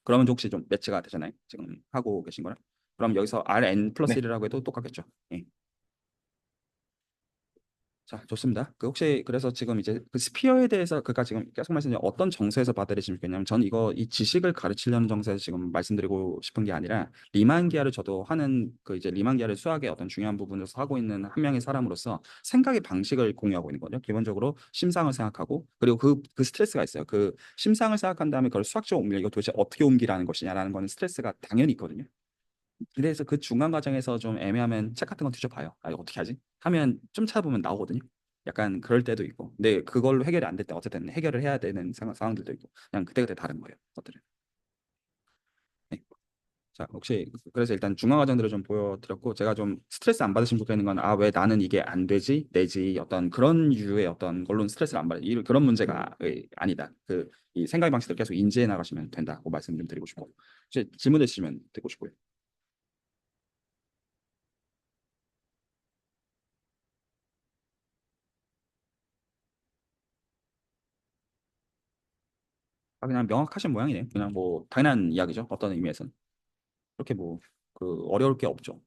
그러면 혹시 좀 매치가 되잖아요. 지금 하고 계신 거랑. 그럼 여기서 Rn 플러스 네. 1이라고 해도 똑같겠죠. 예. 자, 좋습니다. 그 혹시 그래서 지금 이제 그 스피어에 대해서 그까 지금 계속 말씀드린 어떤 정서에서 받아들이시면 좋겠냐면 저는 이거 이 지식을 가르치려는 정서에서 지금 말씀드리고 싶은 게 아니라 리만 기하를 저도 하는 그 이제 리만 기하를 수학의 어떤 중요한 부분에서 하고 있는 한 명의 사람으로서 생각의 방식을 공유하고 있는 거죠. 기본적으로 심상을 생각하고 그리고 그 스트레스가 있어요. 그 심상을 생각한 다음에 그걸 수학적으로 옮겨 이거 도대체 어떻게 옮기라는 것이냐라는 거는 스트레스가 당연히 있거든요. 그래서 그 중간 과정에서 좀 애매하면 책 같은 거 뒤져봐요. 이거 어떻게 하지? 하면 좀 찾아보면 나오거든요. 약간 그럴 때도 있고. 근데 그걸로 해결이 안 될 때 어쨌든 해결을 해야 되는 상황들도 있고. 그냥 그때그때 다른 거예요. 것들은. 네. 자, 혹시 그래서 일단 중간 과정들을 좀 보여드렸고 제가 좀 스트레스 안 받으시면 좋겠는 건 왜 나는 이게 안 되지? 내지 어떤 그런 유의 어떤 걸로는 스트레스를 안 받아. 그런 문제가 아니다. 이 생각의 방식들 계속 인지해 나가시면 된다고 말씀 좀 드리고 싶고. 혹시 질문 있으시면 듣고 싶고요. 그냥 명확하신 모양이네. 그냥 뭐 당연한 이야기죠. 어떤 의미에서는. 그렇게 뭐 어려울 게 없죠.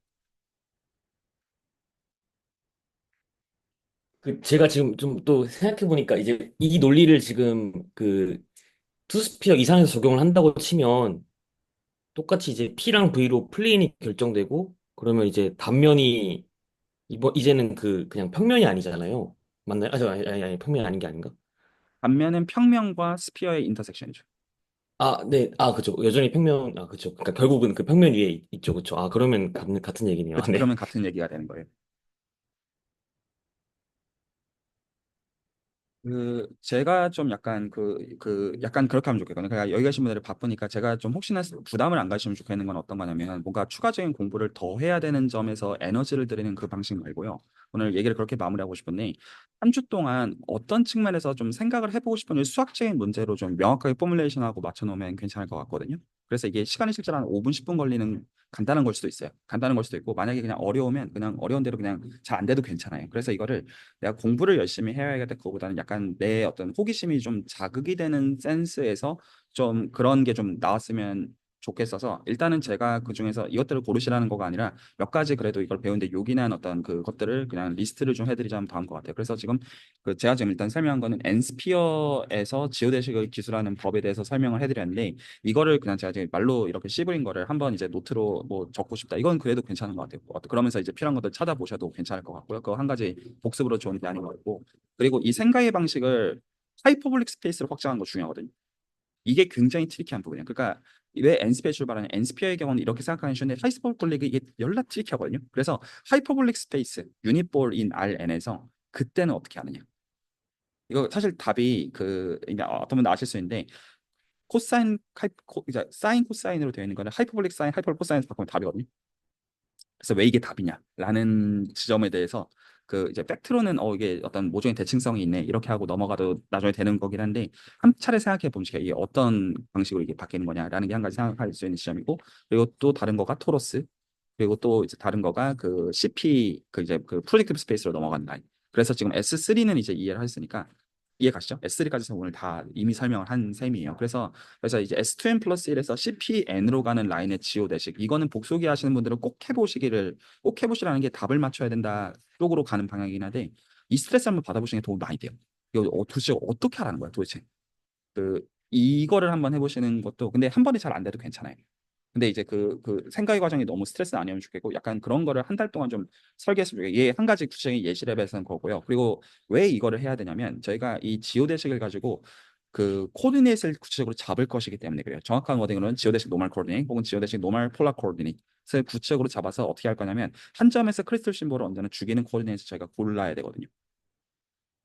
그 제가 지금 좀 또 생각해 보니까 이제 이 논리를 지금 그 투스피어 이상에서 적용을 한다고 치면 똑같이 이제 P랑 V로 플레인이 결정되고 그러면 이제 단면이 이제는 그냥 평면이 아니잖아요. 맞나요? 아니, 평면이 아닌 게 아닌가? 반면은 평면과 스피어의 인터섹션이죠. 아, 네. 아, 그죠. 여전히 평면, 아, 그죠. 그러니까 결국은 그 평면 위에 있죠. 그죠. 아, 그러면 같은 얘기네요. 그렇죠. 네. 그러면 같은 얘기가 되는 거예요. 제가 좀 약간 약간 그렇게 하면 좋겠거든요. 그러니까 여기 계신 분들이 바쁘니까 제가 좀 혹시나 부담을 안 가시면 좋겠는 건 어떤 거냐면 뭔가 추가적인 공부를 더 해야 되는 점에서 에너지를 들이는 그 방식 말고요. 오늘 얘기를 그렇게 마무리하고 싶은데 한 주 동안 어떤 측면에서 좀 생각을 해보고 싶은 수학적인 문제로 좀 명확하게 포뮬레이션하고 맞춰놓으면 괜찮을 것 같거든요. 그래서 이게 시간이 실제로 한 5분, 10분 걸리는 간단한 걸 수도 있어요. 간단한 걸 수도 있고 만약에 그냥 어려우면 그냥 어려운 대로 그냥 잘 안 돼도 괜찮아요. 그래서 이거를 내가 공부를 열심히 해야겠다 그거보다는 약간 내 어떤 호기심이 좀 자극이 되는 센스에서 좀 그런 게 좀 나왔으면 좋겠어서 일단은 제가 그중에서 이것들을 고르시라는 거가 아니라 몇 가지 그래도 이걸 배우는데 요긴한 어떤 그것들을 그냥 리스트를 좀 해드리자면 다음 것 같아요. 그래서 지금 제가 지금 일단 설명한 거는 엔스피어에서 지오데식을 기술하는 법에 대해서 설명을 해드렸는데 이거를 그냥 제가 지금 말로 이렇게 씨부린 거를 한번 이제 노트로 뭐 적고 싶다. 이건 그래도 괜찮은 것 같아요. 그러면서 이제 필요한 것들 찾아보셔도 괜찮을 것 같고요. 그거 한 가지 복습으로 좋은 게 아닌 것 같고 그리고 이 생각의 방식을 하이퍼블릭 스페이스로 확장하는 거 중요하거든요. 이게 굉장히 트리키한 부분이에요. 그러니까 왜 엔스피어 출발하는 엔스피어의 경우는 이렇게 생각하는 쉬운데 하이퍼블릭이 이게 열라 트리키하거든요. 그래서 하이퍼블릭 스페이스 유니볼 인 RN에서 그때는 어떻게 하느냐. 이거 사실 답이 이제 어떤 분도 아실 수 있는데 코사인 이제 사인 코사인으로 되어 있는 거는 하이퍼블릭 사인 하이퍼블릭 코사인에서 바꾸면 답이거든요. 그래서 왜 이게 답이냐라는 지점에 대해서 이제 팩트로는 이게 어떤 모종의 대칭성이 있네 이렇게 하고 넘어가도 나중에 되는 거긴 한데 한 차례 생각해 보시면 이게 어떤 방식으로 이게 바뀌는 거냐라는 게 한 가지 생각할 수 있는 지점이고 그리고 또 다른 거가 토로스 그리고 또 이제 다른 거가 CP 이제 프로젝티브 스페이스로 넘어가는 라인. 그래서 지금 S3는 이제 이해를 하셨으니까 이해 가시죠? S3까지 오늘 다 이미 설명을 한 셈이에요. 그래서 이제 S2N 플러스 1에서 CPN으로 가는 라인의 지오 대식 이거는 복수기 하시는 분들은 꼭 해보시라는 게 답을 맞춰야 된다 쪽으로 가는 방향이긴 한데 이 스트레스 한번 받아보시는 게 도움 많이 돼요. 이거 도대체 어떻게 하라는 거야 도대체. 이거를 한번 해보시는 것도 근데 한 번에 잘 안 돼도 괜찮아요. 근데 이제 생각의 과정이 너무 스트레스 아니면 좋겠고 약간 그런 거를 한 달 동안 좀 설계했으면 좋겠어요. 이게 한 가지 구체적인 예시를 해서 거고요. 그리고 왜 이거를 해야 되냐면 저희가 이 지오대식을 가지고 코디네이트를 구체적으로 잡을 것이기 때문에 그래요. 정확한 워딩으로는 지오대식 노멀 코디네이트 혹은 지오대식 노멀 폴라 코디네이트를 구체적으로 잡아서 어떻게 할 거냐면 한 점에서 크리스탈 심볼을 언제나 죽이는 코디네이트 저희가 골라야 되거든요.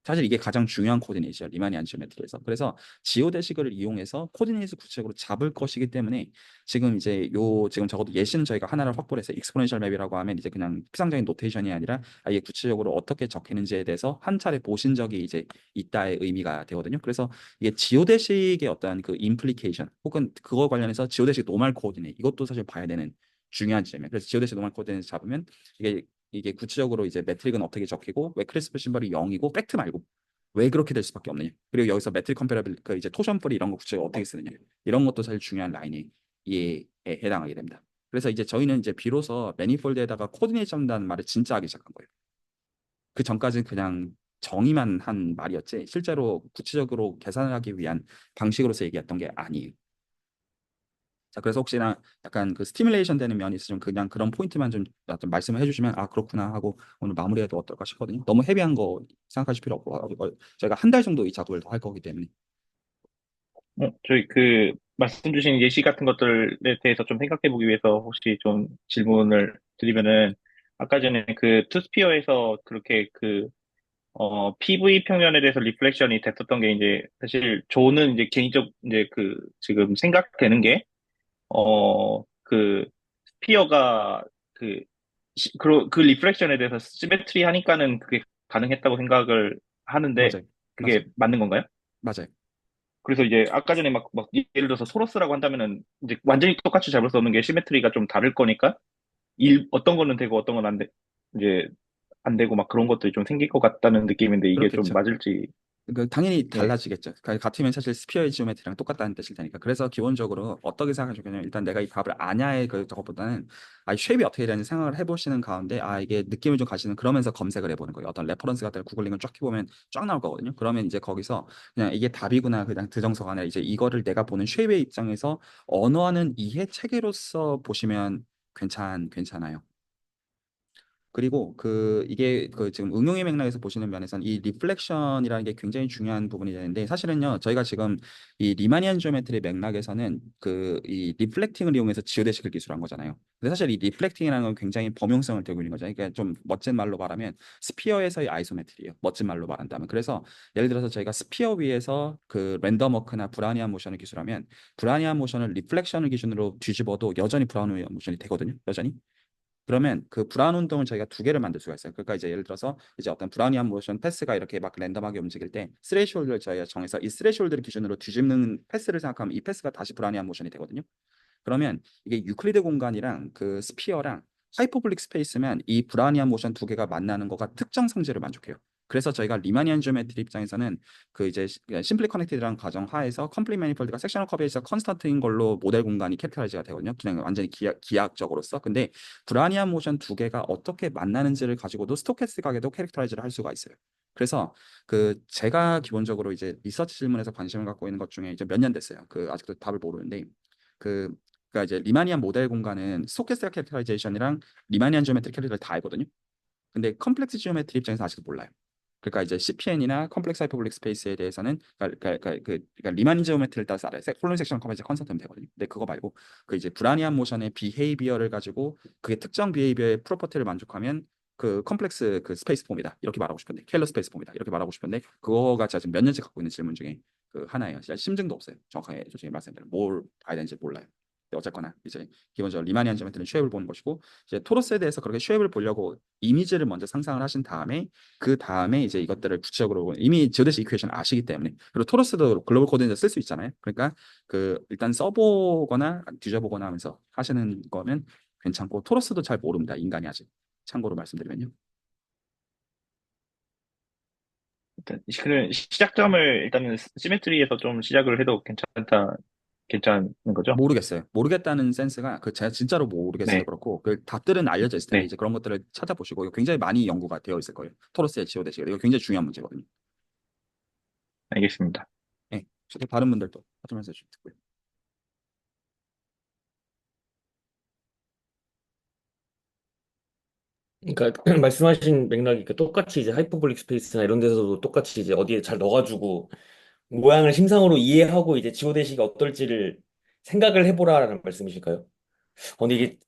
사실 이게 가장 중요한 코디네이션 리마니안 지오메트리에서 그래서 지오데식을 이용해서 코디네이트 구체적으로 잡을 것이기 때문에 지금 적어도 예시는 저희가 하나를 확보해서 익스포넨셜 맵이라고 하면 이제 그냥 피상적인 노테이션이 아니라 아예 구체적으로 어떻게 적히는지에 대해서 한 차례 보신 적이 이제 있다의 의미가 되거든요. 그래서 이게 지오데식의 어떤 임플리케이션 혹은 그거 관련해서 지오데식 노멀 코디네이트 이것도 사실 봐야 되는 중요한 지점이에요. 그래서 지오데식 노멀 코디네이트 잡으면 이게 구체적으로 이제 매트릭은 어떻게 적히고 왜 크리스프 심벌이 0이고 팩트 말고 왜 그렇게 될 수밖에 없느냐 그리고 여기서 매트릭 컴패러블 이제 토션 뿌리 이런 거 구체적으로 어떻게 쓰느냐 이런 것도 사실 중요한 라인이 에 해당하게 됩니다. 그래서 이제 저희는 이제 비로소 매니폴드에다가 코디네이트 잡는다는 말을 진짜 하기 시작한 거예요. 그 전까지는 그냥 정의만 한 말이었지 실제로 구체적으로 계산을 하기 위한 방식으로서 얘기했던 게 아니에요. 자, 그래서 혹시나 약간 스티뮬레이션 되는 면이 있으면 그냥 그런 포인트만 좀 말씀을 해주시면 아 그렇구나 하고 오늘 마무리해도 어떨까 싶거든요. 너무 헤비한 거 생각하실 필요 없고 저희가 한 달 정도 이 작업을 더 할 거기 때문에 저희 말씀 주신 예시 같은 것들에 대해서 좀 생각해 보기 위해서 혹시 좀 질문을 드리면은, 아까 전에 투스피어에서 그렇게 PV 평면에 대해서 리플렉션이 됐었던 게 이제, 사실 저는 이제 개인적, 이제 지금 생각되는 게, 스피어가 그 리플렉션에 대해서 시메트리 하니까는 그게 가능했다고 생각을 하는데, 맞아요. 그게 맞아요. 맞는 건가요? 맞아요. 그래서 이제 아까 전에 예를 들어서 토러스라고 한다면은 이제 완전히 똑같이 잡을 수 없는 게 시메트리가 좀 다를 거니까 어떤 거는 되고 어떤 건 안 돼, 이제 안 되고 막 그런 것들이 좀 생길 것 같다는 느낌인데 이게 좀 그렇겠죠. 맞을지. 당연히 예. 달라지겠죠. 같으면 사실 스피어의 지오메트리랑 똑같다는 뜻일 테니까. 그래서 기본적으로 어떻게 생각하시냐면 일단 내가 이 답을 아냐의 저것보다는 쉐입이 어떻게 되는지 생각을 해보시는 가운데 이게 느낌을 좀 가시는 그러면서 검색을 해보는 거예요. 어떤 레퍼런스 같은 구글링을 쫙 해보면 쫙 나올 거거든요. 그러면 이제 거기서 그냥 이게 답이구나 그냥 드정서가 아니라 이제 이거를 내가 보는 쉐입의 입장에서 언어하는 이해 체계로서 보시면 괜찮아요. 그리고 이게 지금 응용의 맥락에서 보시는 면에서는 이 리플렉션이라는 게 굉장히 중요한 부분이 되는데, 사실은요 저희가 지금 이 리마니안 지오메트리 맥락에서는 이 리플렉팅을 이용해서 지오데식을 기술한 거잖아요. 근데 사실 이 리플렉팅이라는 건 굉장히 범용성을 띠고 있는 거죠. 그러니까 좀 멋진 말로 말하면 스피어에서의 아이소메트리예요. 멋진 말로 말한다면. 그래서 예를 들어서 저희가 스피어 위에서 랜덤 워크나 브라니안 모션을 기술하면, 브라니안 모션을 리플렉션을 기준으로 뒤집어도 여전히 브라니안 모션이 되거든요. 여전히. 그러면 그 불안 운동을 저희가 두 개를 만들 수가 있어요. 그러니까 이제 예를 들어서 이제 어떤 브라우니안 모션 패스가 이렇게 막 랜덤하게 움직일 때 스레이숄드를 저희가 정해서 이 스레이숄드를 기준으로 뒤집는 패스를 생각하면 이 패스가 다시 브라우니안 모션이 되거든요. 그러면 이게 유클리드 공간이랑 스피어랑 하이퍼블릭 스페이스면 이 브라우니안 모션 두 개가 만나는 거가 특정 성질을 만족해요. 그래서 저희가 리마니안 지오메트리 입장에서는 이제 심플리 커넥티드라는 가정 하에서 컴플릿 매니폴드가 섹셔널 커브에서 컨스턴트인 걸로 모델 공간이 캐릭터라이즈가 되거든요. 그냥 완전히 기하학적으로서. 근데 브라우니안 모션 두 개가 어떻게 만나는지를 가지고도 스토캐스틱하게도 캐릭터라이즈를 할 수가 있어요. 그래서 제가 기본적으로 이제 리서치 질문에서 관심을 갖고 있는 것 중에 이제 몇 년 됐어요. 아직도 답을 모르는데 그 그러니까 이제 리마니안 모델 공간은 스토캐스틱 캐릭터라이제이션이랑 리마니안 지오메트리 캐릭터를 다 알거든요. 근데 컴플렉스 지오메트리 입장에서 아직도 몰라요. 그러니까 이제 CPN이나 컴플렉스 하이퍼블릭 스페이스에 대해서는 그러니까 리만 지오메트리를 따라서 알아요. 폴론 섹션 커버리지 컨설턴 되거든요. 근데 그거 말고 이제 브라니안 모션의 비헤이비어를 가지고 그게 특정 비헤이비어의 프로퍼티를 만족하면 컴플렉스 스페이스 폼이다 이렇게 말하고 싶은데, 켈러 스페이스 폼이다 이렇게 말하고 싶은데, 그거가 제가 지금 몇 년째 갖고 있는 질문 중에 하나예요. 진짜 심증도 없어요. 정확하게 솔직히 말씀드리면 뭘 봐야 되는지 몰라요. 근데 어쨌거나 이제 기본적으로 리마니안 지오메트리는 쉐입을 보는 것이고, 이제 토로스에 대해서 그렇게 쉐입을 보려고 이미지를 먼저 상상을 하신 다음에 그 다음에 이제 이것들을 구체적으로 이미 지오데시 이퀘이션 아시기 때문에, 그리고 토러스도 글로벌 코드에서 쓸 수 있잖아요. 그러니까 일단 써보거나 뒤져보거나 하면서 하시는 거면 괜찮고, 토러스도 잘 모릅니다. 인간이 아직. 참고로 말씀드리면요. 일단 그 시작점을 일단은 시메트리에서 좀 시작을 해도 괜찮은 거죠? 모르겠어요. 모르겠다는 센스가 제가 진짜로 모르겠어서 네, 그렇고, 답들은 알려져 있을 텐데 네, 이제 그런 것들을 찾아보시고, 이거 굉장히 많이 연구가 되어 있을 거예요. 토러스의 지오데시가 이거 굉장히 중요한 문제거든요. 알겠습니다. 네. 저도 다른 분들도 하시면서 좀 듣고요. 그러니까 말씀하신 맥락이 똑같이 이제 하이퍼블릭 스페이스나 이런 데서도 똑같이 이제 어디에 잘 넣어가지고 모양을 심상으로 이해하고 이제 지오데시가 어떨지를 생각을 해보라라는 말씀이실까요? 근데 이게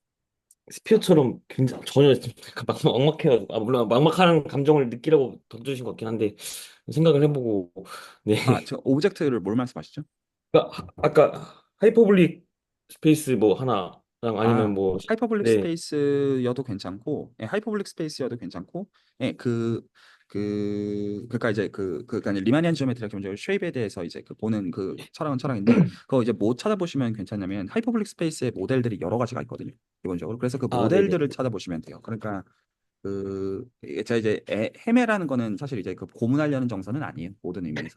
스피어처럼 굉장히 전혀 약간 막막해가지고, 물론 막막한 감정을 느끼라고 던져주신 것 같긴 한데 생각을 해보고. 네. 저 오브젝트를 뭘 말씀하시죠? 그러니까 아까 하이퍼블릭 스페이스 뭐 하나랑 아니면 아, 뭐. 하이퍼블릭 네. 스페이스여도 괜찮고, 예, 하이퍼블릭 스페이스여도 괜찮고, 예, 그러니까 이제 그러니까 리마니안 지오메트리가 기본적으로 쉐입에 대해서 이제 보는 철학은 철학인데, 그거 이제 뭐 찾아보시면 괜찮냐면 하이퍼블릭 스페이스의 모델들이 여러 가지가 있거든요. 기본적으로. 그래서 그 아, 네네. 모델들을 찾아보시면 돼요. 그러니까 제가 이제 헤매라는 거는 사실 이제 고문하려는 정서는 아니에요. 모든 의미에서.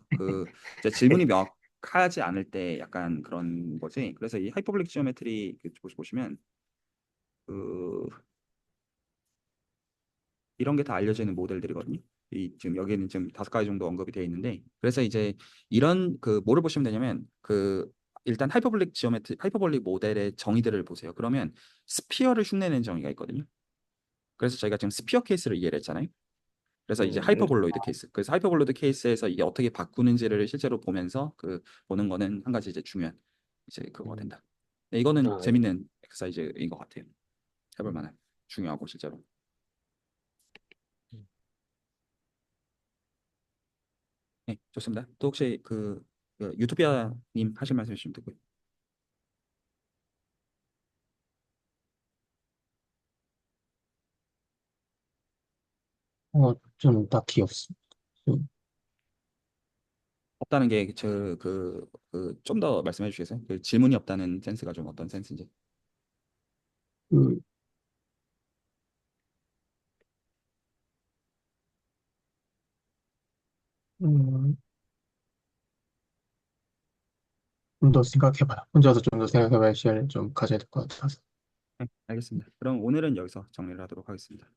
이제 질문이 명확하지 않을 때 약간 그런 거지. 그래서 이 하이퍼블릭 지오메트리 보시면 그 이런 게 다 알려져 있는 모델들이거든요. 지금 여기에는 지금 5가지 정도 언급이 되어 있는데, 그래서 이제 이런 뭐를 보시면 되냐면 일단 하이퍼블릭 모델의 정의들을 보세요. 그러면 스피어를 흉내내는 정의가 있거든요. 그래서 저희가 지금 스피어 케이스를 이해를 했잖아요. 그래서 이제 음, 하이퍼볼로이드 케이스. 그래서 하이퍼볼로이드 케이스에서 이게 어떻게 바꾸는지를 실제로 보면서 보는 거는 한 가지 이제 중요한 이제 그거가 음, 된다. 네, 이거는 네. 재밌는 엑서사이즈인 것 같아요. 해볼 만한, 중요하고 실제로. 네, 좋습니다. 또 혹시 유토피아님 하실 말씀 있으시면 듣고요. 좀 딱히 없습니다. 좀, 없다는 게 좀 더 말씀해 주시겠어요? 질문이 없다는 센스가 좀 어떤 센스인지. 그, 음, 좀 더 생각해봐라. 혼자서 좀 더 생각해봐야 시간을 좀 가져야 될 것 같아서. 네, 알겠습니다. 그럼 오늘은 여기서 정리를 하도록 하겠습니다.